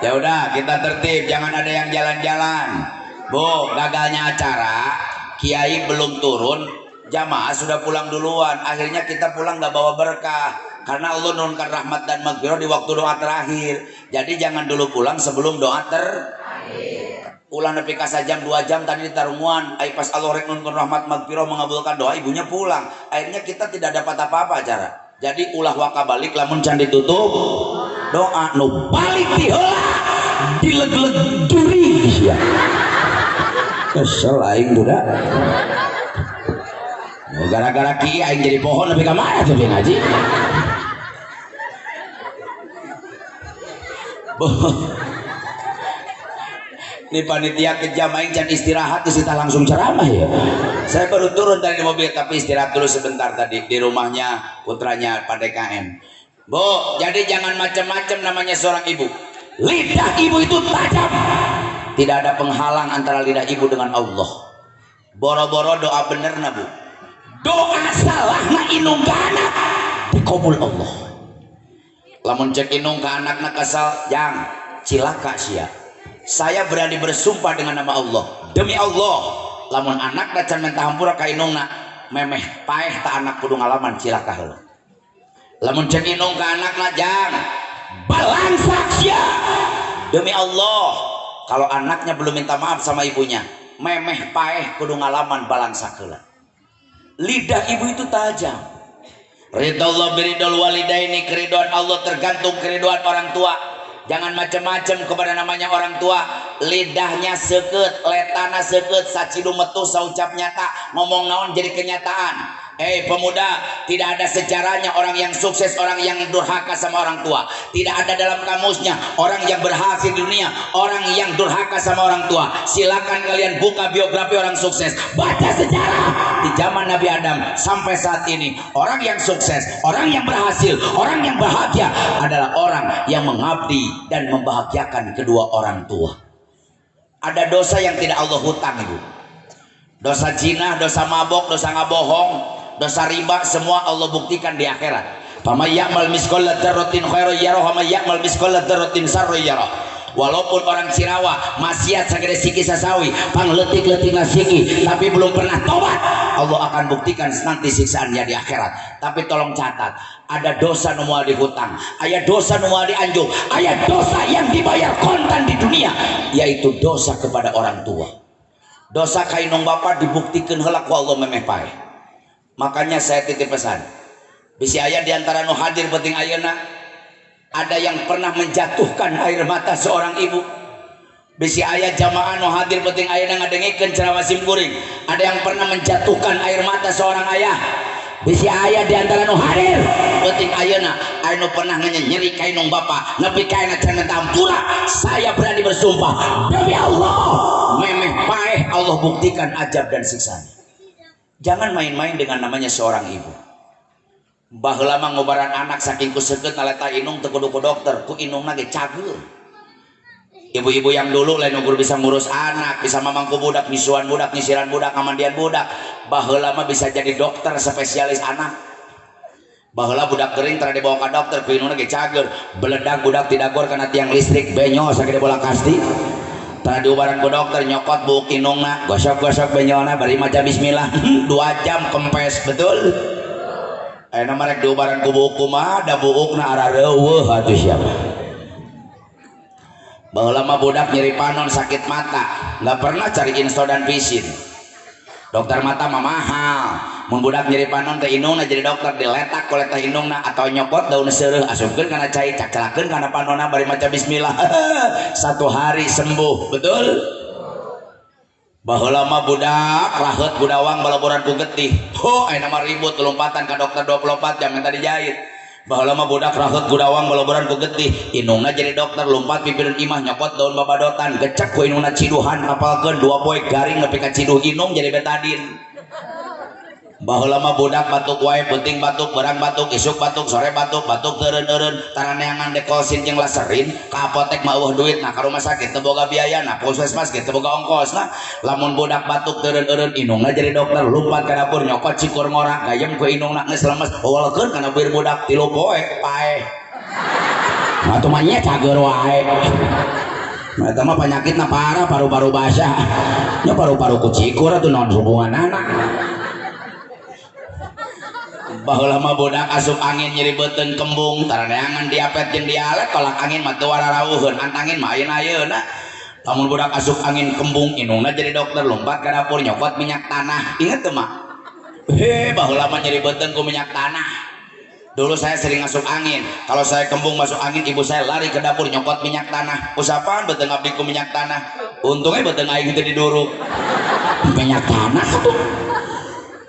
Ya udah kita tertib, jangan ada yang jalan-jalan. Bu, gagalnya acara, kiai belum turun, jamaah sudah pulang duluan. Akhirnya kita pulang nggak bawa berkah. Karena Allah nurunkan rahmat dan maghfirah di waktu doa terakhir. Jadi jangan dulu pulang sebelum doa terakhir. Ulah nepi ka sajam 2 jam tadi di tarunguan. Ai pas Allah rek nurunkan rahmat maghfirah mengabulkan doa, ibunya pulang. Akhirnya kita tidak dapat apa-apa acara. Jadi ulah waka balik lamun can ditutup doa nu balik di heula dileg-leg juri sia. Kesel aing budak. Gara-gara kiai aing jadi pohon lebih ka mana tuh dia ngaji. Ini panitia kejam aing can istirahat terus kita langsung ceramah ya. Saya baru turun dari mobil tapi istirahat dulu sebentar tadi di rumahnya putranya Pak DKM. Bu, jadi jangan macam-macam namanya seorang ibu. Lidah ibu itu tajam. Tidak ada penghalang antara lidah ibu dengan Allah. Boro-boro doa bener na Bu. Doa salah na inung ka anak dikabul Allah. Lamun cek inung ka anak na kesal jang cilaka sia. Saya berani bersumpah dengan nama Allah, demi Allah lamun anak na can mentah hampura ka inung na memeh paeh ta anak kudu ngalaman cilaka heula. Lamun cek inung ka anak na jang balangsak sia. Demi Allah kalau anaknya belum minta maaf sama ibunya memeh paeh kudu ngalaman balangsak heula. Lidah ibu itu tajam. Ridallah biridal walidaini, keriduan Allah tergantung keriduan orang tua. Jangan macam-macam kepada namanya orang tua. Lidahnya seukeut, letana seukeut, sacidu metu saucap nyata, ngomong naon jadi kenyataan. Pemuda, tidak ada sejarahnya orang yang sukses, orang yang durhaka sama orang tua. Tidak ada dalam kamusnya orang yang berhasil di dunia, orang yang durhaka sama orang tua. Silakan kalian buka biografi orang sukses, baca sejarah di zaman Nabi Adam sampai saat ini. Orang yang sukses, orang yang berhasil, orang yang bahagia adalah orang yang mengabdi dan membahagiakan kedua orang tua. Ada dosa yang tidak Allah hutang, Ibu. Dosa zina, dosa mabok, dosa ngabohong, dosa riba, semua Allah buktikan di akhirat. Faman ya'mal misqala dzarratin khairan yarah wa may ya'mal misqala dzarratin syarran yarah. Walaupun orang Cirawa maksiat sagede siki sasawi, pangleutik-leutikna siki tapi belum pernah tobat, Allah akan buktikan nanti siksaannya di akhirat. Tapi tolong catat, ada dosa nu moal dihutang, aya dosa nu moal dianjung, aya dosa yang dibayar kontan di dunia, yaitu dosa kepada orang tua. Dosa kainung bapak dibuktikan heula ku Allah memeh paeh. Makanya saya titip pesan, bisi aya diantara nu hadir penting ayeuna, ada yang pernah menjatuhkan air mata seorang ibu. Bisi aya jamaah nu hadir penting ayeuna ngadengikeun ceramah simkuring, ada yang pernah menjatuhkan air mata seorang ayah. Bisi aya diantara nu hadir penting ayeuna, aya nu pernah nyeri kainung bapa, nepi kaina can tampura. Saya berani bersumpah demi Allah, memeh paeh Allah buktikan ajab dan siksanya. Jangan main-main dengan namanya seorang ibu. Baheula mah ngobaran anak saking kuseukeut naleta inung teu kudu ku dokter, ku inungna ge cager. Ibu-ibu yang dulu lain ukur bisa ngurus anak, bisa mamangku budak, misuan budak, nyisiran budak, ngamandian budak. Baheula mah bisa jadi dokter spesialis anak. Baheula budak kering tara dibawa ka dokter, ku inungna ge cager. Beledag budak tidagor kana tiang listrik, benyo sakede bola kasti. Tara diubaran ku dokter, nyokot buuk inungna, gosok-gosok benyona, bari maca bismillah. 2 jam kempes, betul? Ayeuna mah rek diubaran ku buuk kumaha, da buukna arareuweuh atuh siapa. Baheula mah budak nyeri panon, sakit mata, nggak pernah cari insto dan visin. Dokter mata mah mahal. Mun budak nyeri panon teh inungna jadi dokter diletak ku letah inungna atau nyokot daun seureuh asupkeun kana cai, cakelakeun kana panonna bari maca bismillah. 1 hari sembuh, betul? Baheula mah budak raheut Gudawang balaboran ku getih. Ayeuna mah ribut lompatan ka dokter 24 jam minta dijahit. Baheula mah budak raheut Gudawang balaboran ku getih. Inungna jadi dokter lompat pipireun imah nyokot daun babadotan gecek ku inungna ciduhan kapalkeun 2 poe garing nepi ka ciduh inung jadi betadin. Baheula mah budak batuk wae penting batuk barang batuk isuk batuk sore batuk teureun-eureun taraneangan dekosin jeung laserin ka apotek mah eueuh duit nah ka rumah sakit teu boga biayana puskesmas ge teu boga ongkosna lamun budak batuk teureun-eureun inungna jadi dokter lumpat ka dapur nyokot cikur ngora gayem ku inungna geus lemes heuwelkeun kana bir budak 3 poe pae atuh mah nya cager wae eta mah panyakitna parah paru-paru basah nya paru-paru ku cikur atuh naon hubunganana. Baheula mah budak asup angin nyeribeutkeun kembung taraneangan diapet jeung dialet kolak angin mah teu wararaweuheun antangin mah ayeuna-ayeuna lamun budak asup angin kembung inungna jadi dokter lompat ka dapur nyokot minyak tanah inget teu mah baheula mah nyeribeutkeun ku minyak tanah. Dulu saya sering asup angin kalau saya kembung masuk angin ibu saya lari ke dapur nyokot minyak tanah usapaan beuteuh ngabdi ku minyak tanah untungnya beuteuh aing teu diduruk minyak tanah tuh.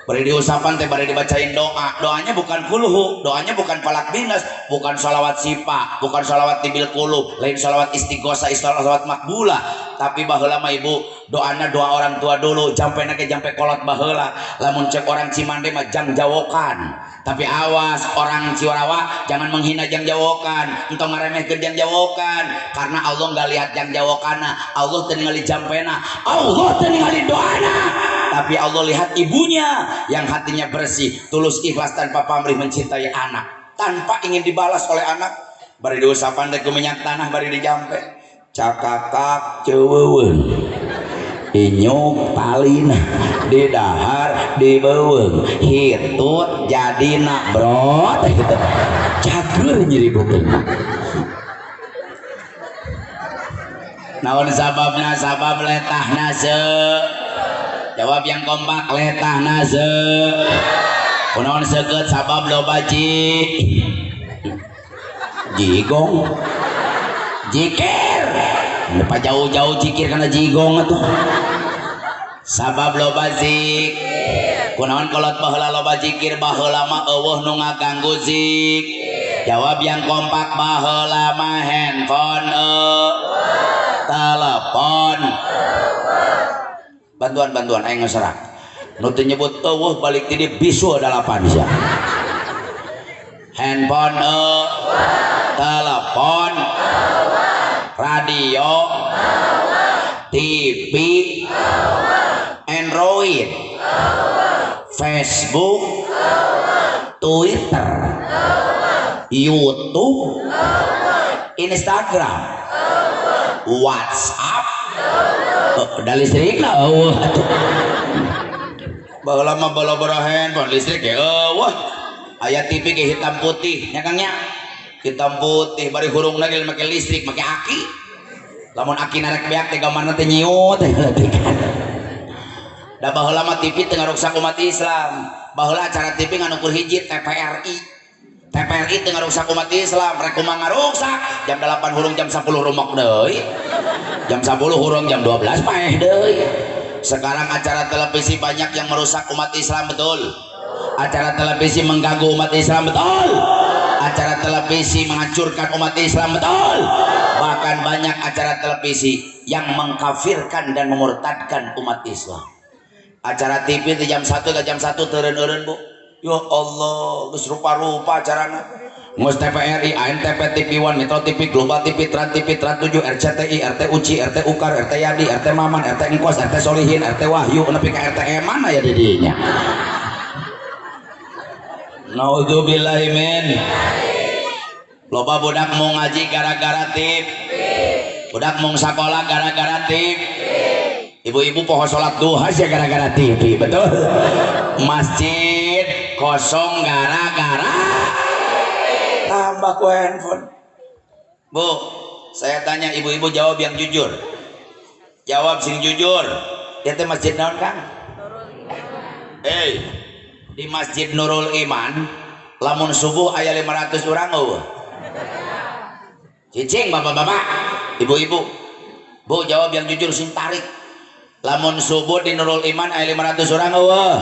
Bari diusapan teh bari dibacain doanya bukan kulhu, doanya bukan falak binas, bukan sholawat sipa, bukan sholawat tibil kulu, lain sholawat istighosah, sholawat makbula. Tapi baheula mah ibu doana doa orang tua dulu jampe nake jampe kolot baheula lamun cek orang Cimande mah jang jawokan. Tapi awas orang Ciwarawa jangan menghina jang jawokan entong ngaremehkeun jang jawokan karena Allah nggak lihat jang jawokana, Allah teu ningali jampena, Allah teu ningali doana. Tapi Allah lihat ibunya yang hatinya bersih, tulus, ikhlas tanpa pamrih mencintai anak, tanpa ingin dibalas oleh anak. Bari diusapan teh ke minyak tanah bari dijampe. Cakakak ceuweun. Inyuk talina di dahar di beuweung hitut jadina brot gitu. Cager nyeribeutkeun. Naon sababna? Sabab letahna jawab yang kompak letah nase kunaon seukeut sabab loba jigong jikir lupa jauh-jauh jikir karena jigong atuh sabab loba zik kunaon kolot baheula loba jikir baheula mah eueuh nu ngaganggu zik jawab yang kompak baheula mah handphone telepon bantuan aing ngeserak nu teu nyebut eueuh balik ti bisu 8 sia handphone telepon radio TV Android Facebook Twitter YouTube Instagram WhatsApp da listrik lah eueuh atuh baheula mah bolo-bolo handphone listrik ge eueuh aya TV ge hitam putih nya Kang nya hitam putih bari hurungna ge make listrik make aki lamun aki narek beak teh gambarna teh nyiut da baheula mah TV teu ngaruksak umat Islam baheula acara TV nganukur hiji TPRI teu ngaruksak umat Islam rek kumaha ngaruksak jam 8 hurung jam 10 rumok deui jam 10 hurung jam 12 paeh deui. Sekarang acara televisi banyak yang merusak umat Islam betul, acara televisi mengganggu umat Islam betul, acara televisi menghancurkan umat Islam betul, bahkan banyak acara televisi yang mengkafirkan dan memurtadkan umat Islam. Acara TV di jam 1 ke jam 1 teureun-eureun Bu. Ya Allah, geus rupa-rupa acarana. Ngus TVRI, ANTV, TV One, Metro TV, Global TV, Trans TV, Trans 7, RCTI, RT Uci, RT Ukar, RT Yadi, RT Maman, RT Engkos, RT Solihin, RT Wahyu, nepi ka RT Eman aya di dinya. Naudzubillahi min. Loba budak mau ngaji gara-gara TV. Budak mau sakola gara-gara TV. Ibu-ibu poho sholat duha sih gara-gara TV, betul? Masjid kosong gara-gara tambah ku handphone. Bu, saya tanya ibu-ibu jawab yang jujur. Jawab sing jujur. Ya teh masjid naon Kang? Di Masjid Nurul Iman lamun subuh aya 500 urang eueuh. Cicing bapak-bapak, ibu-ibu. Bu jawab yang jujur sing tarik. Lamun subuh di Nurul Iman aya 500 orang eueuh.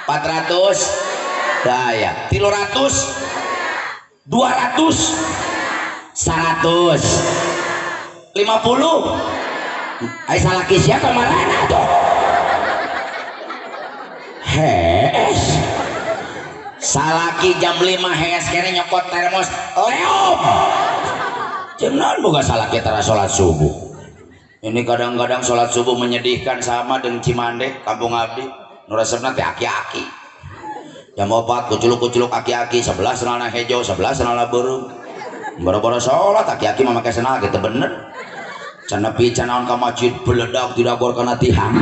400 daya 300 200 100 50 aya salaki sia kamarana tuh hees salaki jam 5 hees kene nyokot termos leom jam naon boga salaki tara salat subuh. Ini kadang-kadang sholat subuh menyedihkan sama dengan Cimande, kampung abdi. Nurasepna teh aki-aki. Jam 4 kuculuk-kuculuk aki-aki, 11 celana hejo, 11 celana beureum. Boro-boro sholat aki-aki mah make sendal gitu bener. Can nepi can naon ka masjid beledak tidak gor kana tihang.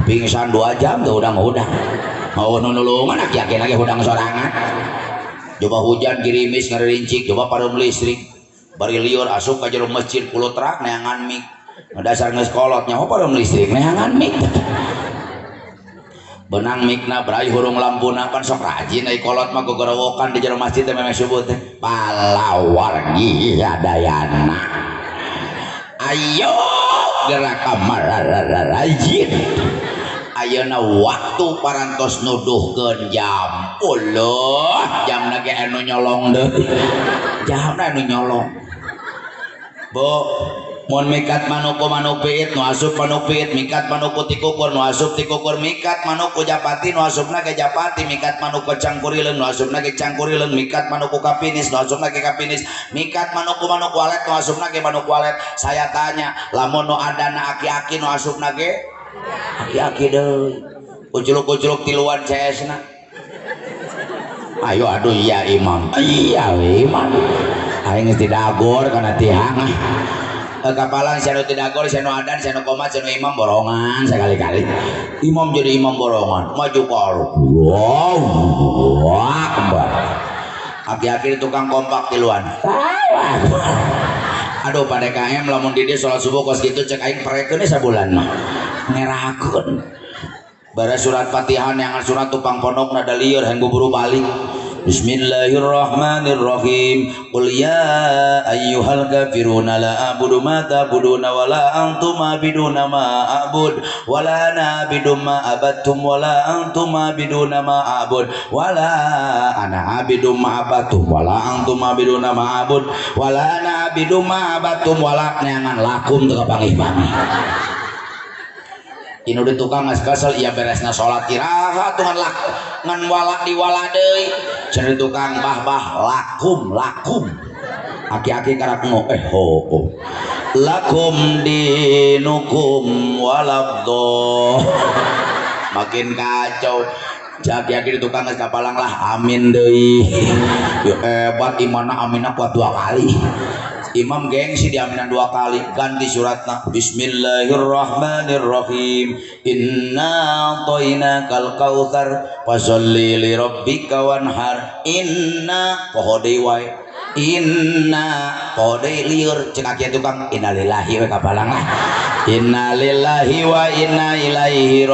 Pingsan 2 jam tuh udang-udang. Mau nulungan aki-aki lagi udang sorangan. Coba hujan girimis ngarincik, coba parum listrik. Bari liur asup ka jero masjid pulau terak neangan mik. Dasar geus kolotnya apa dong listrik neangan mik benang mikna berai hurung lampuna pan sok rajin ai kolot mah gogorowokan di jero masjid teh memeh subuh teh palawargi adayana ayo gerak kamar rajin ayeuna waktu parantos nuduhkeun jam jamna ge anu nyolong deui jamna anu nyolong bo mun mikat manuku manupit nu asup manupit mikat manuku tikukur nu asup tikukur mikat manuku japati nu asupna ke japati mikat manuku cangkurileung nu asupna ke cangkurileung mikat manuku kapinis nu asupna ke kapinis mikat manuku alet nu asupna ke manuku alet. Saya tanya lamun nu adana aki-aki nu asupna ke aki-aki deui kuculuk-kuculuk tiluan CS-na ayo aduh iya imam iya imam aing geus didagor kana tihang kapalan saya tidak gol, saya adan, saya komat, saya imam borongan sekali-kali. Imam jadi imam borongan, maju kalau, wow, kembar. Aki-aki tukang kompak tiluan. Aduh pada KM lamun di dia sholat subuh kos gitu cek aing perekeun sabulan mah ngerahkeun. Bara surat Fatihah yang surat tupang pondok nada lieur hayang buru balik. Bismillahirrahmanirrahim. Qul ya ayyuhal kafiruna la a'budu ma ta'buduna wa la antum a'biduna ma a'bud wa la na'budu ma abattum wa la antum a'biduna ma a'bud wa la ana a'budu ma abattum wa la antum a'biduna ma a'bud wa la na'budu ma abattum wa la neangan lakum teu kapangih-pangih. Inu di tukang ngas kesel iya beresna sholat iraha tuh ngan walak di wala deui cenah tukang bah lakum aki-aki karak ngo ho lakum dinukum walabdo makin kacau aki-aki di tukang ngas kapalang lah amin deui hebat imana aminna kuat 2 kali. Imam gengsi diaminan 2 kali ganti suratna Bismillahirrahmanirrahim inna a'tainakal kautsar fasholli li rabbika wanhar inna pohode wae inna pohode lieur cek aki tukang innalillahi we kapalang innalillahi wa inna ilaihi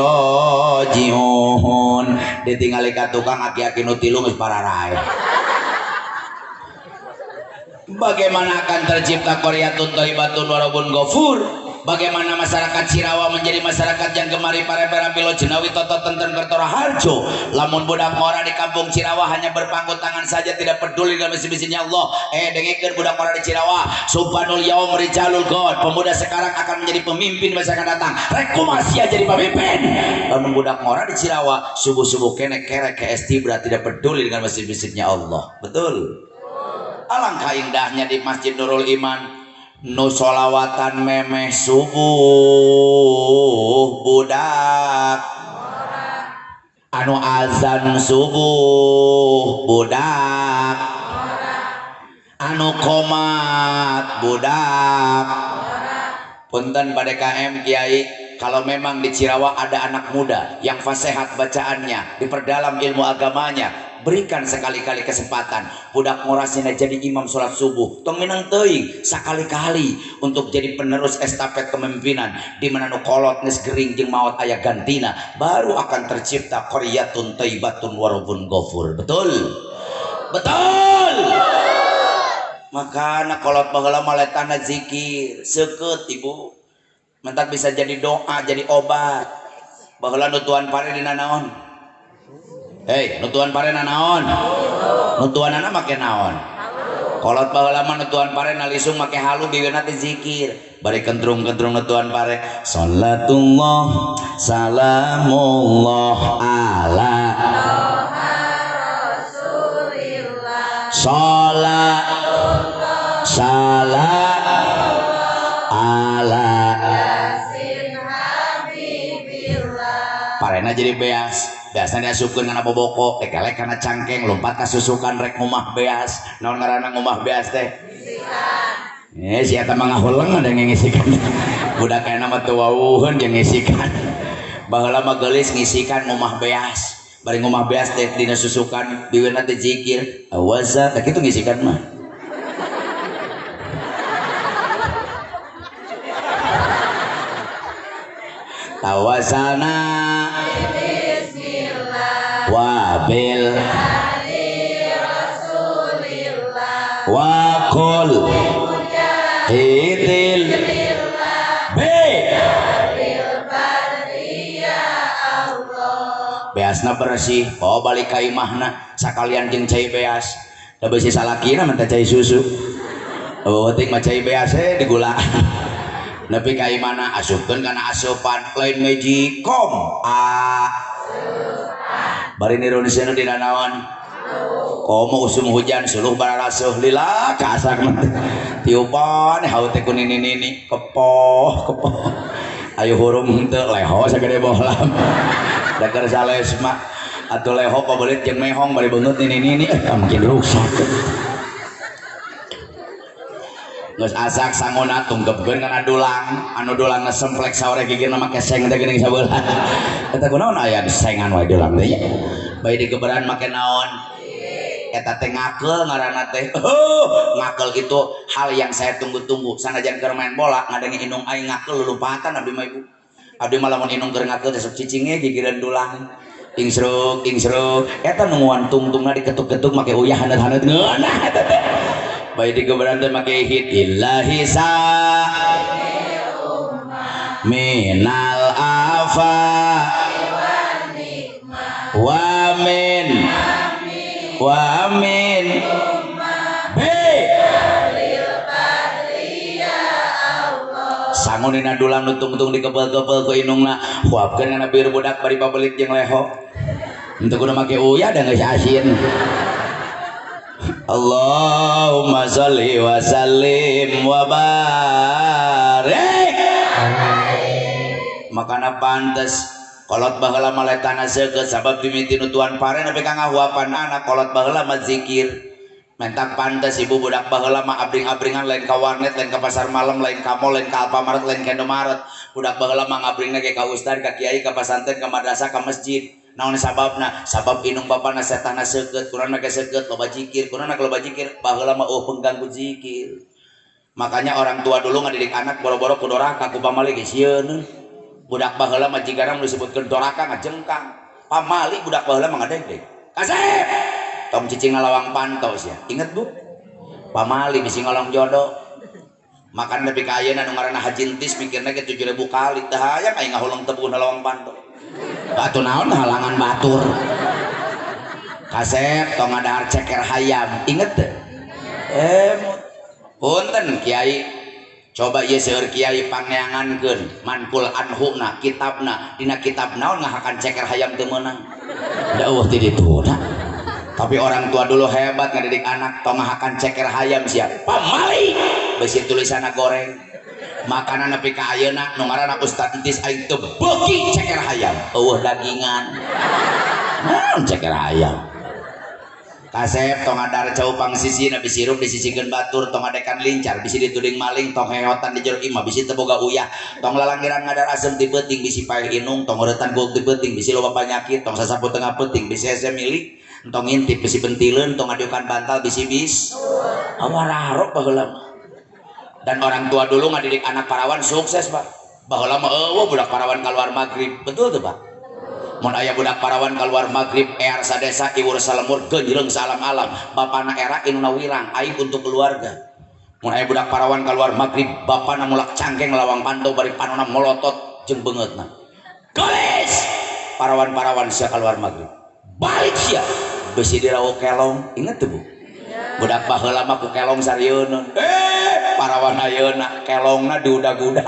rajiun ditinggali ka tukang aki-aki nu tilu geus pararae. Bagaimana akan tercipta qaryatun thayyibatun wa rabbun ghafur? Bagaimana masyarakat Cirawa menjadi masyarakat yang gemari para pilo jenawi toto tenten kertora harjo lamun budak mora di kampung Cirawa hanya berpangku tangan saja tidak peduli dengan bisi-bisinya Allah. Dengekeun budak mora di Cirawa subhanul yaum rijalul god pemuda sekarang akan menjadi pemimpin masa akan datang rek kumaha jadi pemimpin. Lamun budak mora di Cirawa subuh-subuh kene kerek ke istibra tidak peduli dengan bisi-bisinya Allah. Betul. Alangkah indahnya di Masjid Nurul Iman nu solawatan memeh subuh budak anu azan subuh budak anu komat budak punten pada KM Kiai kalau memang di Cirawa ada anak muda yang fasihat bacaannya diperdalam ilmu agamanya berikan sekali-kali kesempatan budak morasina jadi imam sholat subuh tong minang teuing sekali-kali untuk jadi penerus estafet kepemimpinan di mana nu kolot geus gering jeung maot aya gantina baru akan tercipta qaryatun thayyibatun wa rabbun ghafur. Betul makana kolot baheula maletana zikir seukeut ibu mentak bisa jadi doa, jadi obat. Baheula nutuan pare dina naon? Hei, nutuan pare na naon? Nutuanana make naon? Kolot baheula mah nutuan pare nalisung make halu biwirna teh zikir. Bari kentrung-kentrung nutuan pare. Salatullah salamullah ala Salat salam ala parena jadi beas biasanya diasupkeun kana boboko tekelek kana cangkeng lompat ka susukan rek ngumah beas naon ngaranna ngumah beas teh ngisikan si eta mah ngahuleung ada ngisikan budak kana mah teu wawuheun jeung ngisikan baheula mah geulis ngisikan ngumah beas bari ngumah beas teh dina susukan biwirna teh zikir awaza teh kitu ngisikan mah tawasalna wabil wakul hidil beasna bersih bawa balik ka imahna sakalian jeung cai beas da beusi salakina mah teh cai susu eueuh mah cai beas digula nepi ka imahna asupkeun kana asupan lain mejikom bari nirunisieun dina naon komo usum hujan suluh bararasuh lila kasak tiupan haut teh ku nini kepoh ayo hurum teu leho sagede bohlam dagar sales mah atuh leho pabelit jeung mehong bari beungeut nini mungkin rusak geus asak sangona tunggepkeun kana dulang anu dulang semplek saore gigirna make seng teh geuning sabeula eta kunaon aya sengan wae dulang teh bae digeberan make naon eta teh ngakel ngaranna teh ngakel itu hal yang saya tunggu-tunggu sanajan keur main bola ngadengi inung aing ngakel lulumpatan abdi mah ibu abdi mah lamun inung keur ngakel teh sok cicinge gigireun dulang ingsruk eta nungguan tungtungna diketuk-ketuk make uyah haneut-haneut ngeunah eta teh bae digeberan teh make hit illahi sa minal afa wa min sangun dina dulang nu tungtung dikebel-kebel ku inungna huapkeun kana bir budak bari pabelit jeung leho henteu kudu make uyah da geus asin Allahumma sholli wa sallim wa barik makana pantes kolot baheula mah letana seukeut sabab dimiti nutuan pare nepi ka ngahuapan anak kolot baheula mah zikir mentak pantes ibu budak baheula mah abring-abringan lain ka warnet lain ka pasar malam lain ka mall lain ka Alfamart lain ka Indomaret budak baheula mah ngabringna ge ka ustad ka kiai ka pasantren ka madrasah ka masjid naon sababna sabab inung bapana setana seukeut kurang ge seukeut loba zikir kurang loba zikir baheula mah pengganggu zikir makanya orang tua dulu ngadidik anak boro-boro ku doraka ku pamali ge sieun budak baheula mah jigarang disebutkeun doraka ngajengkang pamali budak baheula mah ngadegdeg kasep tong cicing ngalawang pantau sia inget bu pamali bisi ngolong jodoh makan nepi ka ayeuna nu ngaranna Haji Entis mikirna ge 7.000 kali teu hayang aing ngahulung tebuh ngalawang pantau batu naon halangan batur kasep tong ngadahar ceker hayam inget teu punten kiai coba ieu seueur kiai pangeangankeun manpul anhuna kitabna dina kitab naon ngahakan ceker hayam teu meunang da eueuh ti dituna tapi orang tua dulu hebat ngadidik anak tong ngahakan ceker hayam siap pamali beusi tulisanna goreng makanan nepi ka ayeuna nu ngaranna Ustad Entis aing teu beuki ceker hayam eueuh dagingan naon ceker hayam kasep tong adar caupang sisi na bisi sirup disisikeun batur tong adekan lincar bisi dituding maling tong heotan di jero imah bisi teu boga uyah tong lalanggiran ngadar asem ti peuting bisi paeh inung tong ureutan gog ti peuting bisi loba panyakit tong sasapu tengah peuting bisi hese milik tong intip bisi bentileun tong adukan bantal bisi bis awararok baheula dan orang tua dulu ngadidik anak parawan sukses pak baheula mah eueuh budak parawan keluar maghrib betul tuh pak mun aya budak parawan keluar maghrib ear sadesa iwur salemur genjreung salam alam bapana era inuna wirang aib untuk keluarga mun aya budak parawan keluar maghrib bapana mulak cangkeng lawang pantau bari panona molotot jeung beungeutna gelis parawan-parawan sia keluar maghrib balik sia besi dirawo kelong inget tuh bu budak baheula mah ku kelong sarieun parawan ayeuna kelongna diudag-udag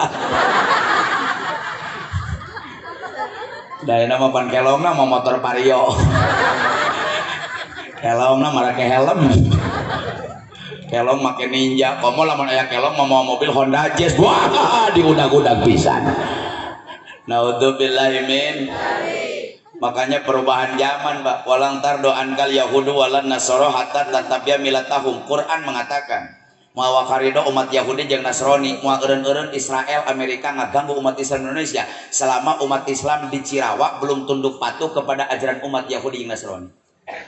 da nama pan kelongna mau motor vario kelongna marake helm kelong make ninja komo lamun aya kelong mau mobil Honda Jazz wah diudag-udag pisan naudzubillahi min makanya perubahan zaman Mbak walang tardoan kal yahudu walan nasoro hatta tatabia milatahum Quran mengatakan mau wakarido umat Yahudi jeung Nasrani mau eureun-eureun Israel Amerika ngaganggu umat Islam Indonesia selama umat Islam di Cirawa belum tunduk patuh kepada ajaran umat Yahudi jeung Nasrani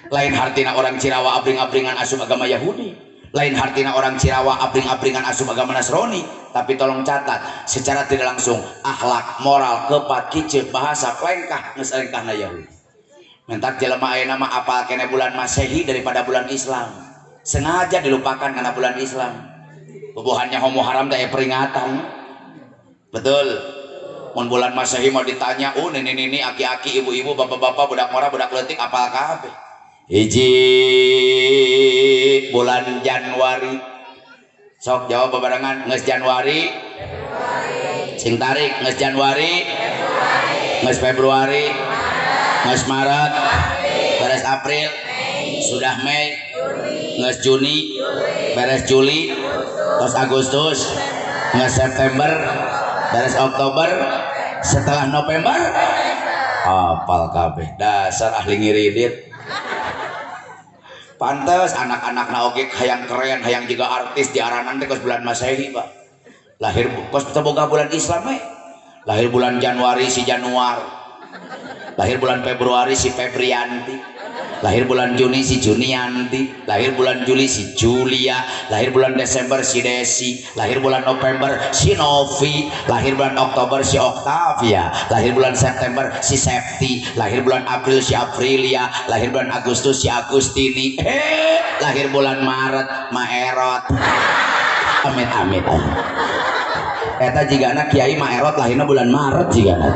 lain hartina orang Cirawa abring-abringan asup agama Yahudi lain hartina orang Cirawa abring-abringan asup agama Nasrani tapi tolong catat secara tidak langsung akhlak moral kepat kiceu bahasa lengkah geus lengkahna Yahudi mentak jelema ayeuna mah apal kene bulan Masehi daripada bulan Islam sengaja dilupakan karena bulan Islam bubuhannya homo haram da peringatan betul mun bulan Masehi mau ditanya nini aki-aki ibu-ibu bapak-bapak budak mora budak leutik apal kabeh hiji bulan Januari sok jawab bebarengan geus Januari sing tarik geus Januari geus Februari geus Maret beres April sudah Mei geus Juni beres Juli terus Agustus geus September beres Oktober setelah November apal kabeh dasar ahli ngiridit pantes anak-anak oge hayang keren hayang juga artis di aranan teh kos bulan Masehi Pak lahir kos boga bulan Islam lahir bulan Januari si Januar lahir bulan Februari si Febrianti lahir bulan Juni si Junianti lahir bulan Juli si Julia lahir bulan Desember si Desi lahir bulan November si Novi lahir bulan Oktober si Octavia lahir bulan September si Septi lahir bulan April si Aprilia lahir bulan Agustus si Agustini lahir bulan Maret Maerot amit amit eta jigana Kiai Maerot lahirna bulan Maret jigana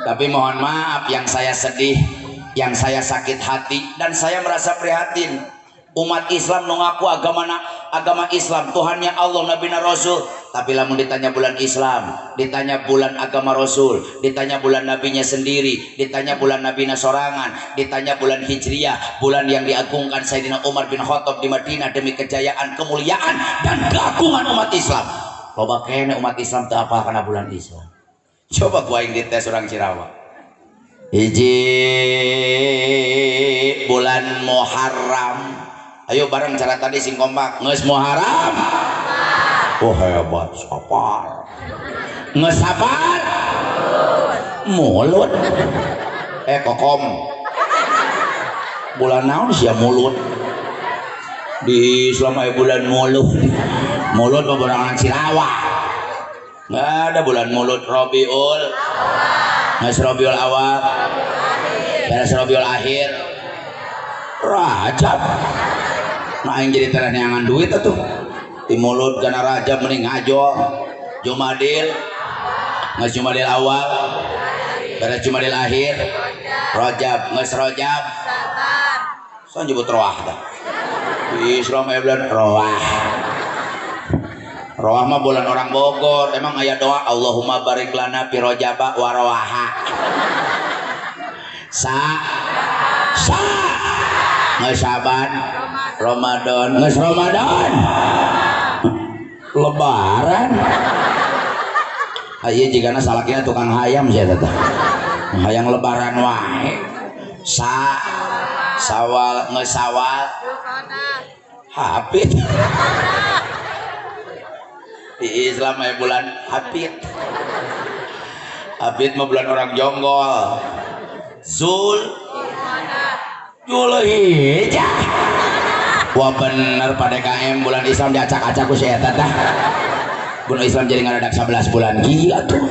tapi mohon maaf yang saya sedih yang saya sakit hati dan saya merasa prihatin umat Islam mengaku agama Islam Tuhannya Allah Nabi Rasul tapi lamun ditanya bulan Islam ditanya bulan agama Rasul ditanya bulan nabinya sendiri ditanya bulan nabinya sorangan ditanya bulan Hijriah bulan yang diagungkan Sayyidina Umar bin Khattab di Madinah demi kejayaan kemuliaan dan keagungan umat Islam loba kene umat Islam teu apa karena bulan Islam coba gua yang dites orang Cirawa hiji bulan Muharram ayo bareng cara tadi sing kompak geus Muharram oh hebat sapar geus sapar mulut kokom bulan naon sia mulut di Islam aya bulan mulut beberangan Cirawa nggak ada bulan mulut Robiul nggak Robiul awal beres Robiul akhir Rajab nah yang jadi teranyangan duit itu di mulut karena Rajab mending ngajol Jumadil nggak Jumadil awal beres Jumadil akhir Rajab nggak Rajab so nyebut roah dah di Islam bulan roah Roah mah bulan orang Bogor emang aya doa Allahumma barik lana fi rajaba wa rawaha geus Saban Ramadan geus Ramadan lebaran ieu jigana salakina tukang hayam sia teh hayang lebaran wae Sawal geus Sawal Hafid di Islam ya bulan Hafid mah bulan orang jonggol Zulhijjah wah bener pada KM bulan Islam diacak-acak ku si eta tah bulan Islam jadi ngadadak 11 bulan gila tuh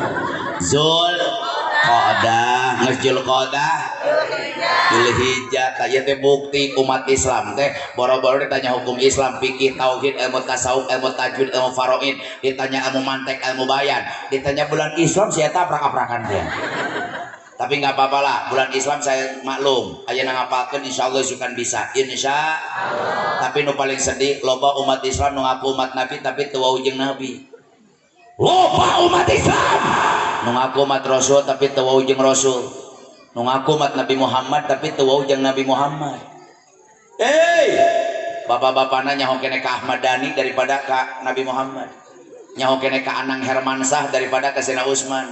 Zulqa'dah geus Zulqa'dah Dzulhijjah tanya teh bukti umat Islam teh boro-boro ditanya hukum Islam, fikih, tauhid, ilmu tasawuf, ilmu tajwid, ilmu faraid, ditanya ilmu mantek, ilmu bayan, ditanya bulan Islam saya taprak-aprakan dia. Tapi nggak apa-apa lah, bulan Islam saya maklum aja ngapalkeun insyaallah sukan bisa insya Allah. Tapi nu paling sedih loba umat Islam nu ngaku umat Nabi tapi teu wau jeung Nabi. Loba umat Islam nu ngaku umat Rasul tapi teu wau jeung Rasul, nu ngaku umat Nabi Muhammad tapi teu wau jeung Nabi Muhammad. Bapak-bapana nyaho kene ka Ahmad Dhani daripada ka Nabi Muhammad, nyaho kene ka Anang Hermansyah daripada ka Sayyidina Utsman,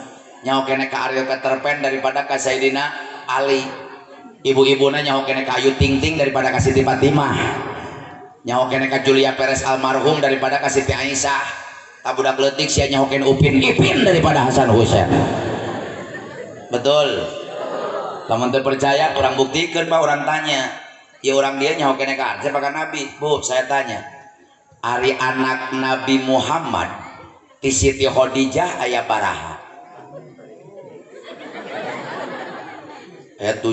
nyaho kene ka Ariel Peterpan daripada ka Sayyidina Ali, ibu-ibuna nyaho kene ka Ayu Ting Ting daripada ka Siti Fatimah, nyaho kene ka Julia Perez almarhum daripada ka Siti Aisyah, tabudak leutik sia nyaho kene Upin Ipin daripada Hasan Husain. Betul? Lamun teu percaya orang buktikan Pak, orang tanya. Ya orang dia nyaho kene ka siapa ka Nabi? Bu, saya tanya. Ari anak Nabi Muhammad ti Siti Khadijah aya baraha? Aya 7,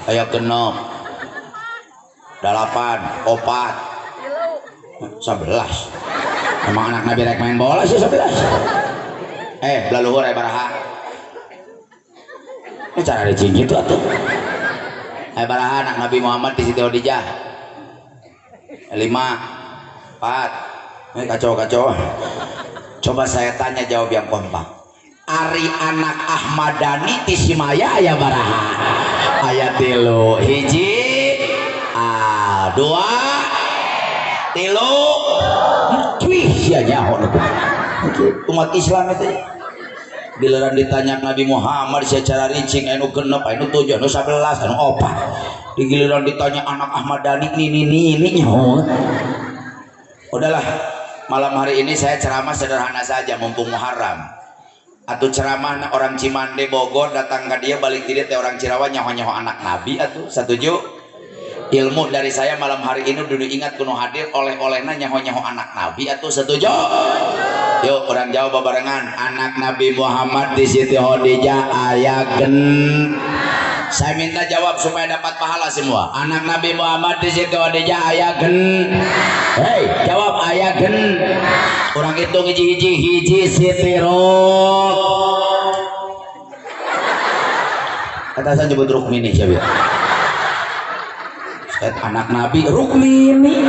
aya 6, 8, 4, 11. Emang anak Nabi rek main bola sih 11. Laluhur aya baraha? Ini cara dicing gitu atuh. Aya baraha anak Nabi Muhammad di Siti Khadijah? 5, 4. Kacau. Coba saya tanya jawab yang kompak. Ari anak Ahmad Dhani ti Simaya aya baraha? Aya 3, 1, 2, 3. Wih, sia nyaho umat Islam itu. Giliran ditanya Nabi Muhammad secara rincing anu 6, anu 7, anu 11, anu 4. Di giliran ditanya anak Ahmad Dhani ini nyaho. Udahlah, malam hari ini saya ceramah sederhana saja mumpung Muharram. Atau ceramah orang Cimande Bogor datang ke dia balik diri teh orang Cirawa nyaho-nyaho anak Nabi atuh. Setuju? Ilmu dari saya malam hari ini dudu ingat kuno hadir oleh-olehna nyaho-nyaho anak Nabi atuh. Setuju? Yuk orang jawab babarengan. Anak Nabi Muhammad di Siti Khadijah aya gen. Saya minta jawab supaya dapat pahala semua. Anak Nabi Muhammad di Siti Khadijah aya gen. Hei, jawab aya gen. Orang hitung hiji Siti Ruk. Kata saya nyebut Rukmini siapa? Anak Nabi Rukmini.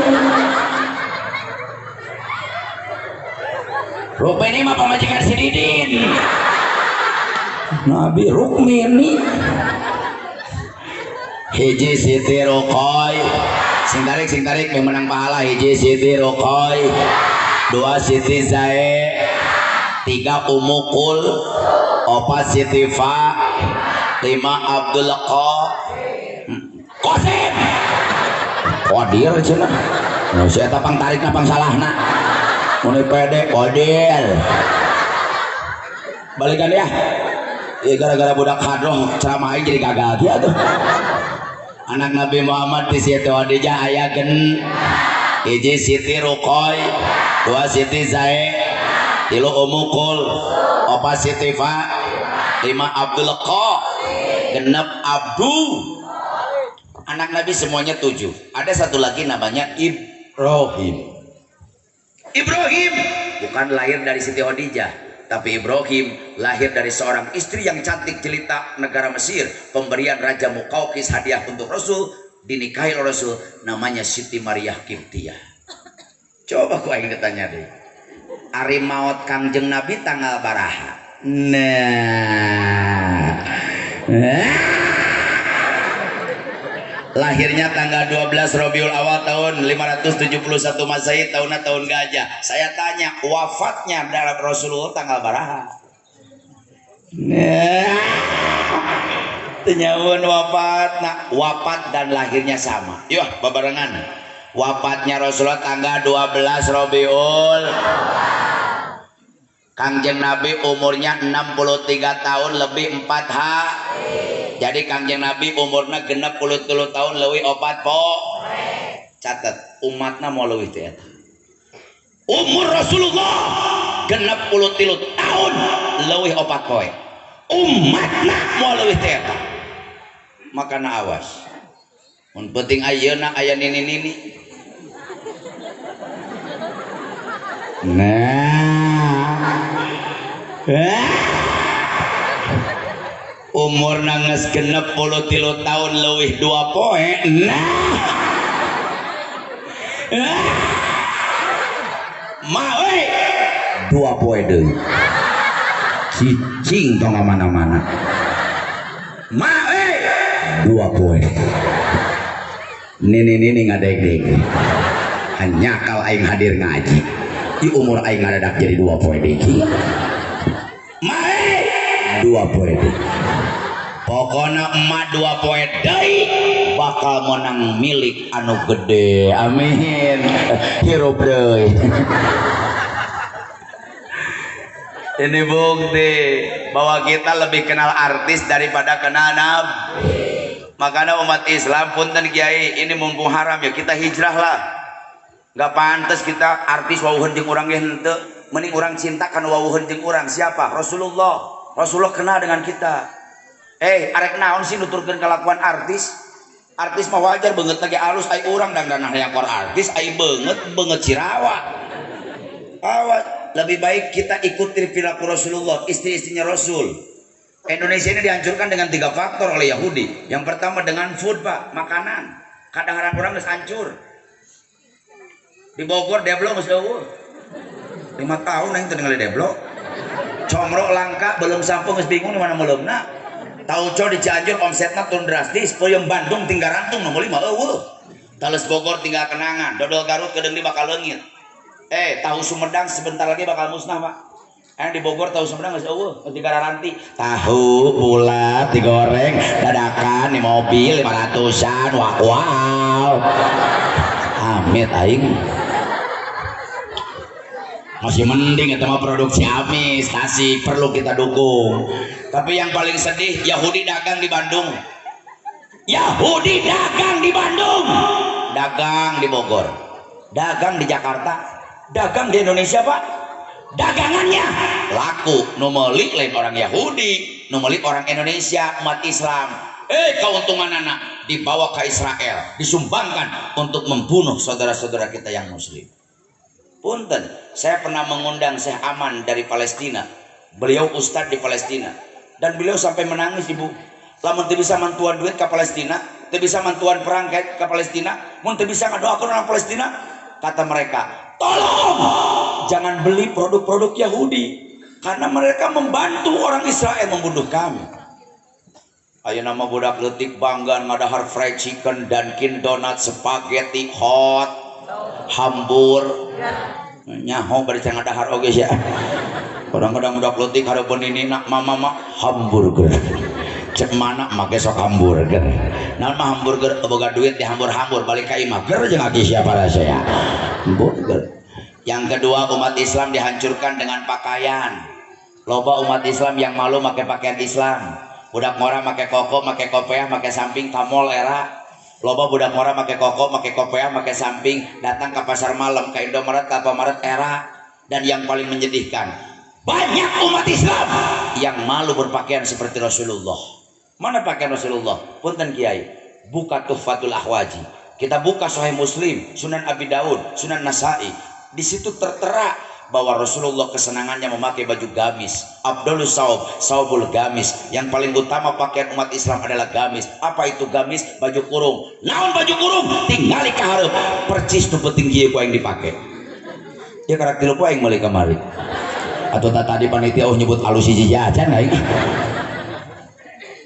Rukmini mah pemajikan si Didin. Nabi Rukmini. Hiji Siti Ruqay. Sing tarik yang menang pahala. Hiji Siti Ruqay, 2 Siti Zae, 3 Ummu Kul, 4 Siti Fa, 5 Abdul Qasim. Qadir cenah. Nu si eta pang tarik na pang salahna. Mun pede Qadir. Balikan ya. Ieu gara-gara budak hadroh ceramah jadi gagal dia tuh. Anak Nabi Muhammad di Siti Khadijah aya gen. Hiji Siti Ruqay, 2 Siti Zae, 3 Ummu Kul, 4 Siti Fa, 5 Abdul Qasim, 6 Abdu. Anak Nabi semuanya 7. Ada satu lagi namanya Ibrahim. Ibrahim bukan lahir dari Siti Khadijah, tapi Ibrahim lahir dari seorang istri yang cantik jelita negara Mesir, pemberian Raja Muqawqis hadiah untuk Rasul, dinikahi oleh Rasul, namanya Siti Maryah Qibtiyah. Coba ku aing tanya deh. Ari maot Kangjeng Nabi tanggal baraha? Lahirnya tanggal 12 Rabiul Awal tahun 571 Masehi, tahunnya tahun gajah. Saya tanya, wafatnya dalam Rasulullah tanggal baraha? Tenyawan wafat dan lahirnya sama. Yuk babarengan. Wafatnya Rasulullah tanggal 12 Rabiul. Kangjeng Nabi umurnya 63 tahun lebih 4 hari. Jadi Kangjeng Nabi umurnya 63 tahun lebih 4 po. Catat umatnya mau lebih teh. Umur Rasulullah 63 tahun lebih 4 poe. Umatnya mau lebih teh. makana awas mun penting ayeuna aya nini-nini umur nangis genep 33 tahun leuwih 2 poe ma we 2 poe deui cicing tong mana-mana ma we 2 poe nini ngadeg-deg nyakal aing hadir ngaji di umur aing ngadadak jadi 2 poe deui ma we 2 poe deui pokoknya emak 2 poe deui bakal menang milik anu gede amin hirup deui ini bukti bahwa kita lebih kenal artis daripada kenal nabi. Makanya umat Islam punten kiai ini mumpung haram ya kita hijrah lah nggak pantas kita artis wawuhan jeung urang ge henteu mending urang cinta kan wawuhan jeung urang siapa Rasulullah kenal dengan kita arek naon sih nuturkeun kelakuan artis mah wajar banget lagi alus ai urang dandanah hayakor artis ai banget cirawa awas lebih baik kita ikuti perilaku Rasulullah istri-istrinya Rasul. Indonesia ini dihancurkan dengan 3 faktor oleh Yahudi. Yang pertama dengan food pak makanan kadang-kadang orang geus hancur di Bogor deblok geus eueuh 5 tahun aing teu ningali deblok comro langka belum sampung geus bingung di mana meuleumna tauco di Cianjur omsetna turun drastis peuyeum Bandung tinggal rantung nu meuli mah eueuh tales Bogor tinggal kenangan dodol Garut kedeung di bakal leungit tahu Sumedang sebentar lagi bakal musnah pak di Bogor tahu Sumedang geus eueuh geus digararanti tahu bulat digoreng dadakan di mobil 500-an wow amit aing masih mending itu mah produksi amis tasik perlu kita dukung tapi yang paling sedih Yahudi dagang di Bandung dagang di Bogor dagang di Jakarta dagang di Indonesia pak dagangannya laku nu meuli lain orang Yahudi nu meuli orang Indonesia umat Islam keuntungan anak dibawa ke Israel disumbangkan untuk membunuh saudara-saudara kita yang muslim. Punten, saya pernah mengundang Syekh Aman dari Palestina. Beliau ustadz di Palestina dan beliau sampai menangis ibu. Lamun teu bisa mantuan duit ke Palestina, teu bisa mantuan perang ke Palestina, mun teu bisa ngadoakeun orang Palestina, kata mereka, tolong jangan beli produk-produk Yahudi karena mereka membantu orang Israel membunuh kami. Ayo nama budak leutik bangga ngadahar fried chicken, Dunkin Donut, spaghetti hot, hambur nyaho bari cenah ngadahar oge sia. Kadang-kadang budak leutik hareupeun ini nak mama hamburger. Cek mana make sok hamburger. Naon mah hamburger boga duit di hambur-hambur balik ka imah ger jeung aki siapa saya. Hamburger. Yang kedua umat Islam dihancurkan dengan pakaian. Loba umat Islam yang malu make pakaian Islam. Budak ngora make koko, make kopiah, make samping ka mall era. Loba budak ngora make koko, make kopiah, make samping datang ke pasar malam, ke Indomaret, ke Alfamaret era. Dan yang paling menyedihkan, banyak umat Islam yang malu berpakaian seperti Rasulullah. Mana pakaian Rasulullah? Punten Kiai, buka Tuhfatul Ahwaji. Kita buka Sahih Muslim, Sunan Abi Daud, Sunan Nasai. Di situ tertera bahwa Rasulullah kesenangannya memakai baju gamis. Abdulus saubul gamis. Yang paling utama pakaian umat Islam adalah gamis. Apa itu gamis? Baju kurung. Naon baju kurung? Tinggali ka hareup. Percis nu penting kieu ku aing dipake. Ya karakter ku aing meuli kamari. Atau tadi panitia nyebut alus hiji jajan aing.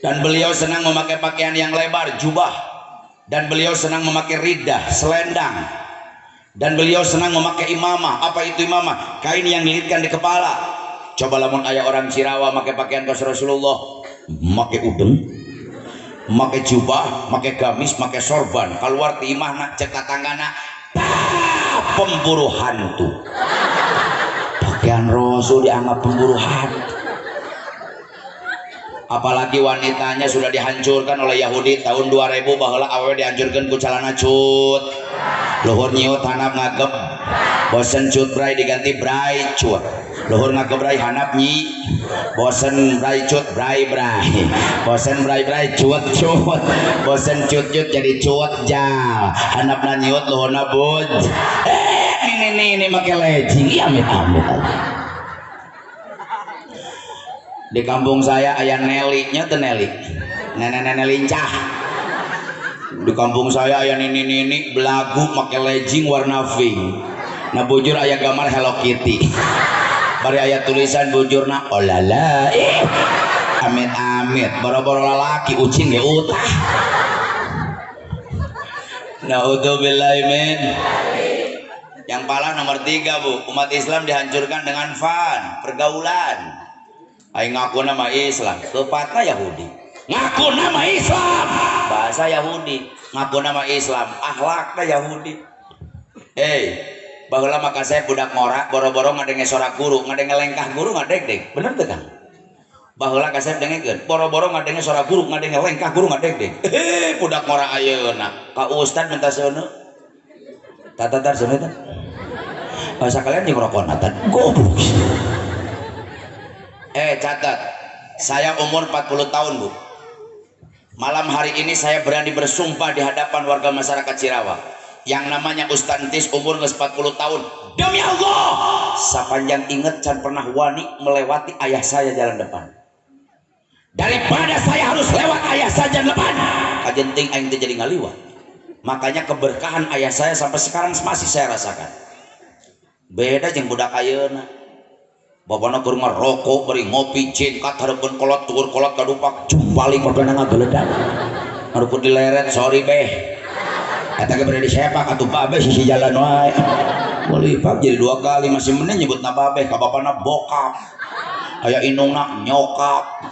Dan beliau senang memakai pakaian yang lebar, jubah. Dan beliau senang memakai ridah, selendang. Dan beliau senang memakai imamah. Apa itu imamah? Kain yang dililitkan di kepala. Coba lamun ayah orang Cirawa pakai pakaian kos Rasulullah, pakai udeng, pakai jubah, pakai gamis, pakai sorban. Keluar ti imah nak cek tatanggana, pemburu hantu. Pakaian Rasul dianggap pemburu hantu. Apalagi wanitanya sudah dihancurkan oleh Yahudi tahun 2000 baheula awewe dihancurkan ku calana cut luhur nyiut handap ngagep bosen cut bray diganti bray cut, luhur ngakebray hanap nyi, bosen bray cut bray bosen bray cut bosen cut jadi cut jal, hanap nanyut luhur nabud. Ini make leci amit di kampung saya ayah Nelly nya tuh Nelly nenek lincah. Di kampung saya ayah nini belagu make legging warna pink. Nah bujur ayah gambar Hello Kitty. Bari ayah tulisan bujurna olala amit boro-boro lalaki ucing ya utah. Naudzubillahi min. Yang pala nomor 3 bu, umat Islam dihancurkan dengan fan pergaulan. Aing ngaku nama Islam, tepatnya Yahudi. Ngaku nama Islam, bahasa Yahudi. Ngaku nama Islam, akhlaknya Yahudi. Baheula maka saya budak ngorak, boro-boro ngadenge sorak guru, ngadenge lengkah guru ngadeg-deg. Bener teu Kang? Baheula kasep dengekeun, boro-boro ngadenge sorak guru, ngadenge lengkah guru ngadeg-deg. Budak ngorak ayeuna, ka ustad minta seuneu. Tatar seuneu teh. Bahasa kalian jeung rokona teh. Goblok. Catat, saya umur 40 tahun bu. Malam hari ini saya berani bersumpah di hadapan warga masyarakat Cirawak. Yang namanya Ustaz Tis umur 40 tahun. Demi Allah, sapanjang inget can pernah wani melewati ayah saya jalan depan. Daripada saya harus lewat ayah saya jalan depan, kajenting aing teh jadi ngaliwat. Makanya keberkahan ayah saya sampai sekarang masih saya rasakan. Beda jeung budak ayeuna. Bapana keur ngarokok bari ngopi cingkat hareupeun kolot tukur kolot kadupak jumpaling perdana ngageledak. Hareupeun dileret sorry beh. Eta ge bari disepak atuh babe sisi jalan wae. Melipat jadi 2 kali masih meneh nyebutna babe ka bapana bokap. Aya indungna nyokap.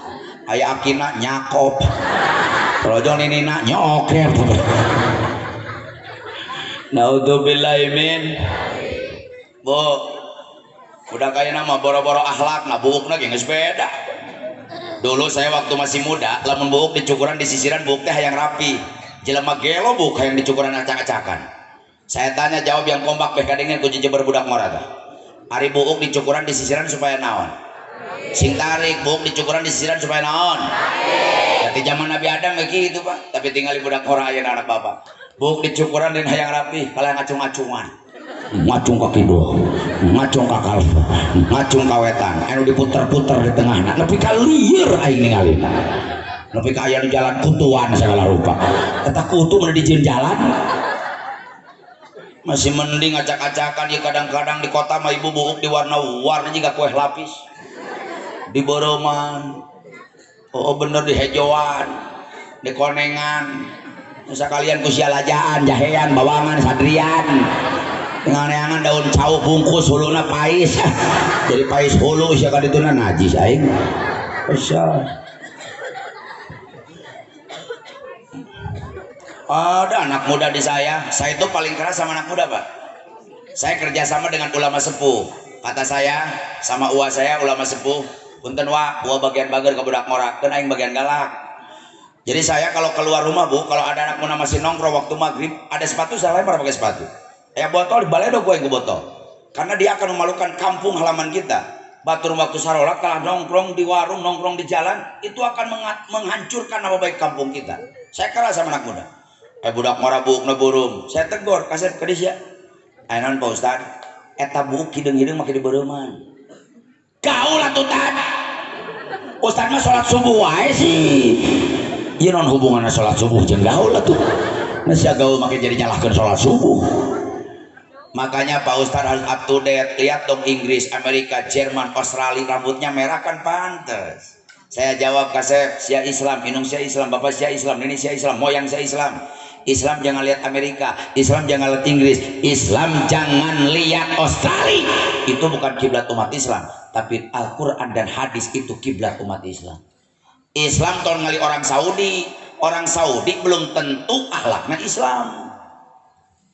Aya akina nyakop. Rojol ninina nyokep. Naudzubillahi min. Bu, udah kayak nama boro-boro akhlak, nah buukna geus beda. Dulu saya waktu masih muda, lamun buuk dicukuran di sisiran buuk teh hayang rapi. Jelema gelo buuk hayang dicukuran acak-acakan. Saya tanya jawab yang kompak beh kadengen ku jejeber budak ngora teh. Ari buuk dicukuran di sisiran supaya naon? Sing tarik buuk dicukuran di sisiran supaya naon? Tapi zaman Nabi Adam ge kitu, Pak. Tapi tinggal di budak ngora ayeuna anak bapak. Buuk dicukuran dan hayang rapi, kalah ngacung-acungan. Ngacung kaki dua, ngacung kakal, ngacung kawetan, anu diputer-puter di tengahna, nepi ka lieur aing ningalina, nepi ka aya di jalan kutuan segala rupa. Eta kutu mun dijieun jalan, masih mending acak-acakan ya kadang-kadang di kota mah ibu buuk di warna-warna juga kue lapis, di boroman, oh bener di hejoan, di konengan, sekalian ku sialajaan, jahean, bawangan, sadrian. Ngangeangan daun cau bungkus huluna pais jadi pais hulu sia kadituna najis aing ada anak muda di saya itu paling keras sama anak muda Pak. Saya kerjasama dengan ulama sepuh, kata saya sama uwa saya ulama sepuh, punten wa uwa bagian bager ke budak ngorak dan aing bagian galak. Jadi saya kalau keluar rumah Bu, kalau ada anak muda masih nongkrong waktu maghrib, ada sepatu saya lempar pakai sepatu. Botol di baledo gue yang botol karena dia akan memalukan kampung halaman kita. Batur waktu sarolat kalah nongkrong di warung, nongkrong di jalan, itu akan menghancurkan nama baik kampung kita. Saya kalah sama anak muda. Budak ngora buuk na burung, saya tegur kasep ke dia. Ayeuna Pak Ustad, eta buuk hideung-hideung make di beureumman. Gaul atuh tad. Ustad mah salat subuh wae sih. Ieu non hubunganna salat subuh jeung gaul atuh. Nah sia gaul make jadi nyalahkeun salat subuh. Makanya Pak Ustadz harus up to date. Lihat dong Inggris, Amerika, Jerman, Australia, rambutnya merah kan pantes. Saya jawab kasep, sia Islam, inung sia Islam, bapak sia Islam, ini sia Islam, moyang sia Islam. Islam jangan lihat Amerika, Islam jangan lihat Inggris, Islam jangan lihat Australia. Itu bukan kiblat umat Islam, tapi Al-Quran dan hadis itu kiblat umat Islam. Islam tahun ngali orang Saudi belum tentu akhlaknya Islam.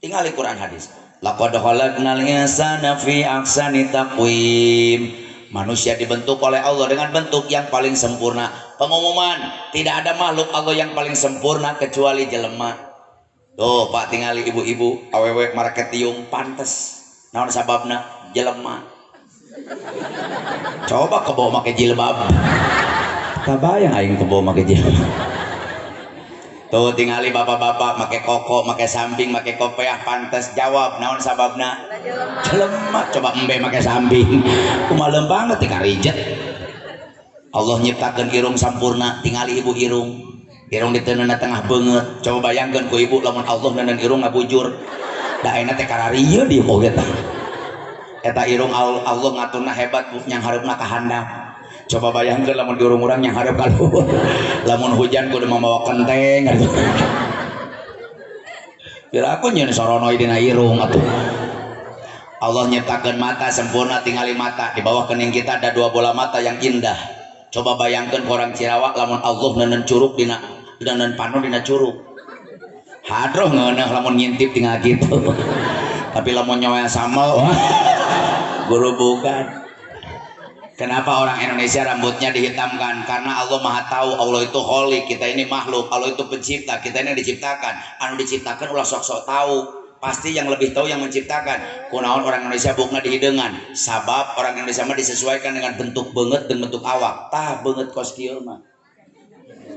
Tinggal Quran hadis. Laqad khalaqnal insana fi ahsani taqwim. Manusia dibentuk oleh Allah dengan bentuk yang paling sempurna. Pengumuman, tidak ada makhluk Allah yang paling sempurna kecuali jelema. Tuh Pak, tinggali ibu-ibu awewe market tiung pantes naon sababna jelema coba kebawa make jilbab kabayang aing kebawa make jilbab tuh tingali bapak-bapak make koko make samping make kopiah pantes jawab naon sababna jelema coba embe make samping kumalem banget tika rijet Allah nyiptakeun irung sampurna tingali ibu irung diteunana tengah beungeut coba bayangkeun ku ibu lamun Allah neuneun irung ngabujur da ayeuna teh kararieu di oge tah eta irung Allah ngaturna hebat nyang hareupna ka handap coba bayangkeun lamun di urang-urang nyang hareup ka luhur lamun hujan kudu membawa kenteng atuh piraku nyeun soronoi dina irung atuh Allah nyiptakeun mata sempurna tingali mata di bawah kening kita ada dua bola mata yang indah coba bayangkeun orang Cirawak lamun Allah neuneun curug dina neuneun pano dina curug hadroh ngeuneuh lamun ngintip tinggal gitu tapi lamun nyawa sama guru bukan. Kenapa orang Indonesia rambutnya dihitamkan? Karena Allah maha tahu, Allah itu holy, kita ini makhluk, Allah itu pencipta, kita ini diciptakan. Anu diciptakan ulah sok-sok tahu, pasti yang lebih tahu yang menciptakan. Kunaon orang Indonesia bukna dihidengan, sabab orang Indonesia mah disesuaikan dengan bentuk beungeut dan bentuk awak. Tah beungeut kos kieu mah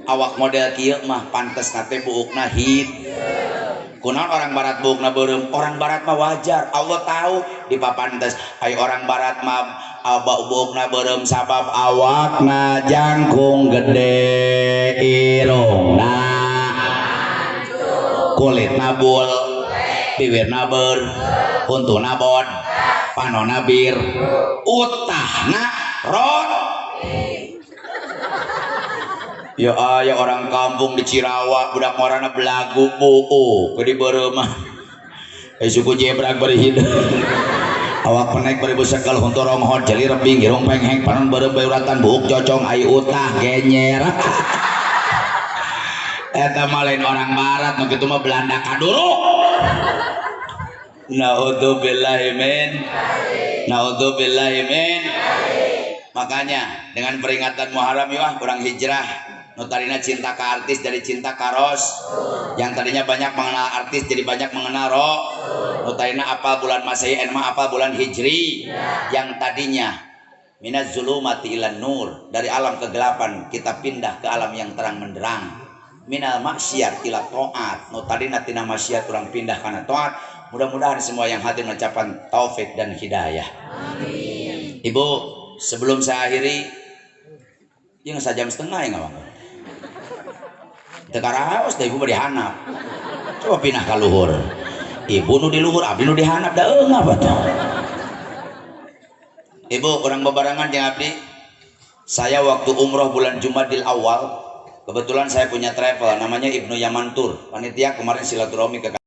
awak model kieu mah pantes nate buukna hid. Kunaon orang barat buukna beureum, orang barat mah wajar, Allah tahu di papantes ai orang barat mah buukna beureum sabab awakna jangkung gede irungna kulitna bul bibirna beur untuna bod panona bir utahna rod. Ya aya orang kampung di Cirawak budak morana belagu buu ke di beureum mah suku jebrag bari hideung awak penek bari besekal huntur ronghod jeli rebing girong pengheng panon beureum bayuratan buuk cocong ai utah genyer eta mah lain orang barat mah kitu mah Belanda kadulu. Naudzubillahi min. Makanya dengan peringatan Muharram ya kurang hijrah notarina cinta ke artis dari cinta ke ros yang tadinya banyak mengenal artis jadi banyak mengenal roh notarina apa bulan Masehi enma apa bulan Hijri yang tadinya minaz zulumati ilan nur dari alam kegelapan kita pindah ke alam yang terang menderang minal maksiat ila taat notarina tina maksiat kurang pindah karena taat. Mudah-mudahan semua yang hadir mengucapkan taufik dan hidayah. Amin. Ibu sebelum saya akhiri yang 1 jam setengah ya ngawang teka raos da ibu dihanap coba pindah ke luhur ibu nu di luhur abdi nu dihanap da eung apa tuh ibu orang bebarangan jeung abdi saya waktu umroh bulan Jumadil Awal kebetulan saya punya travel namanya Ibnu Yaman Tour panitia kemarin silaturahmi ke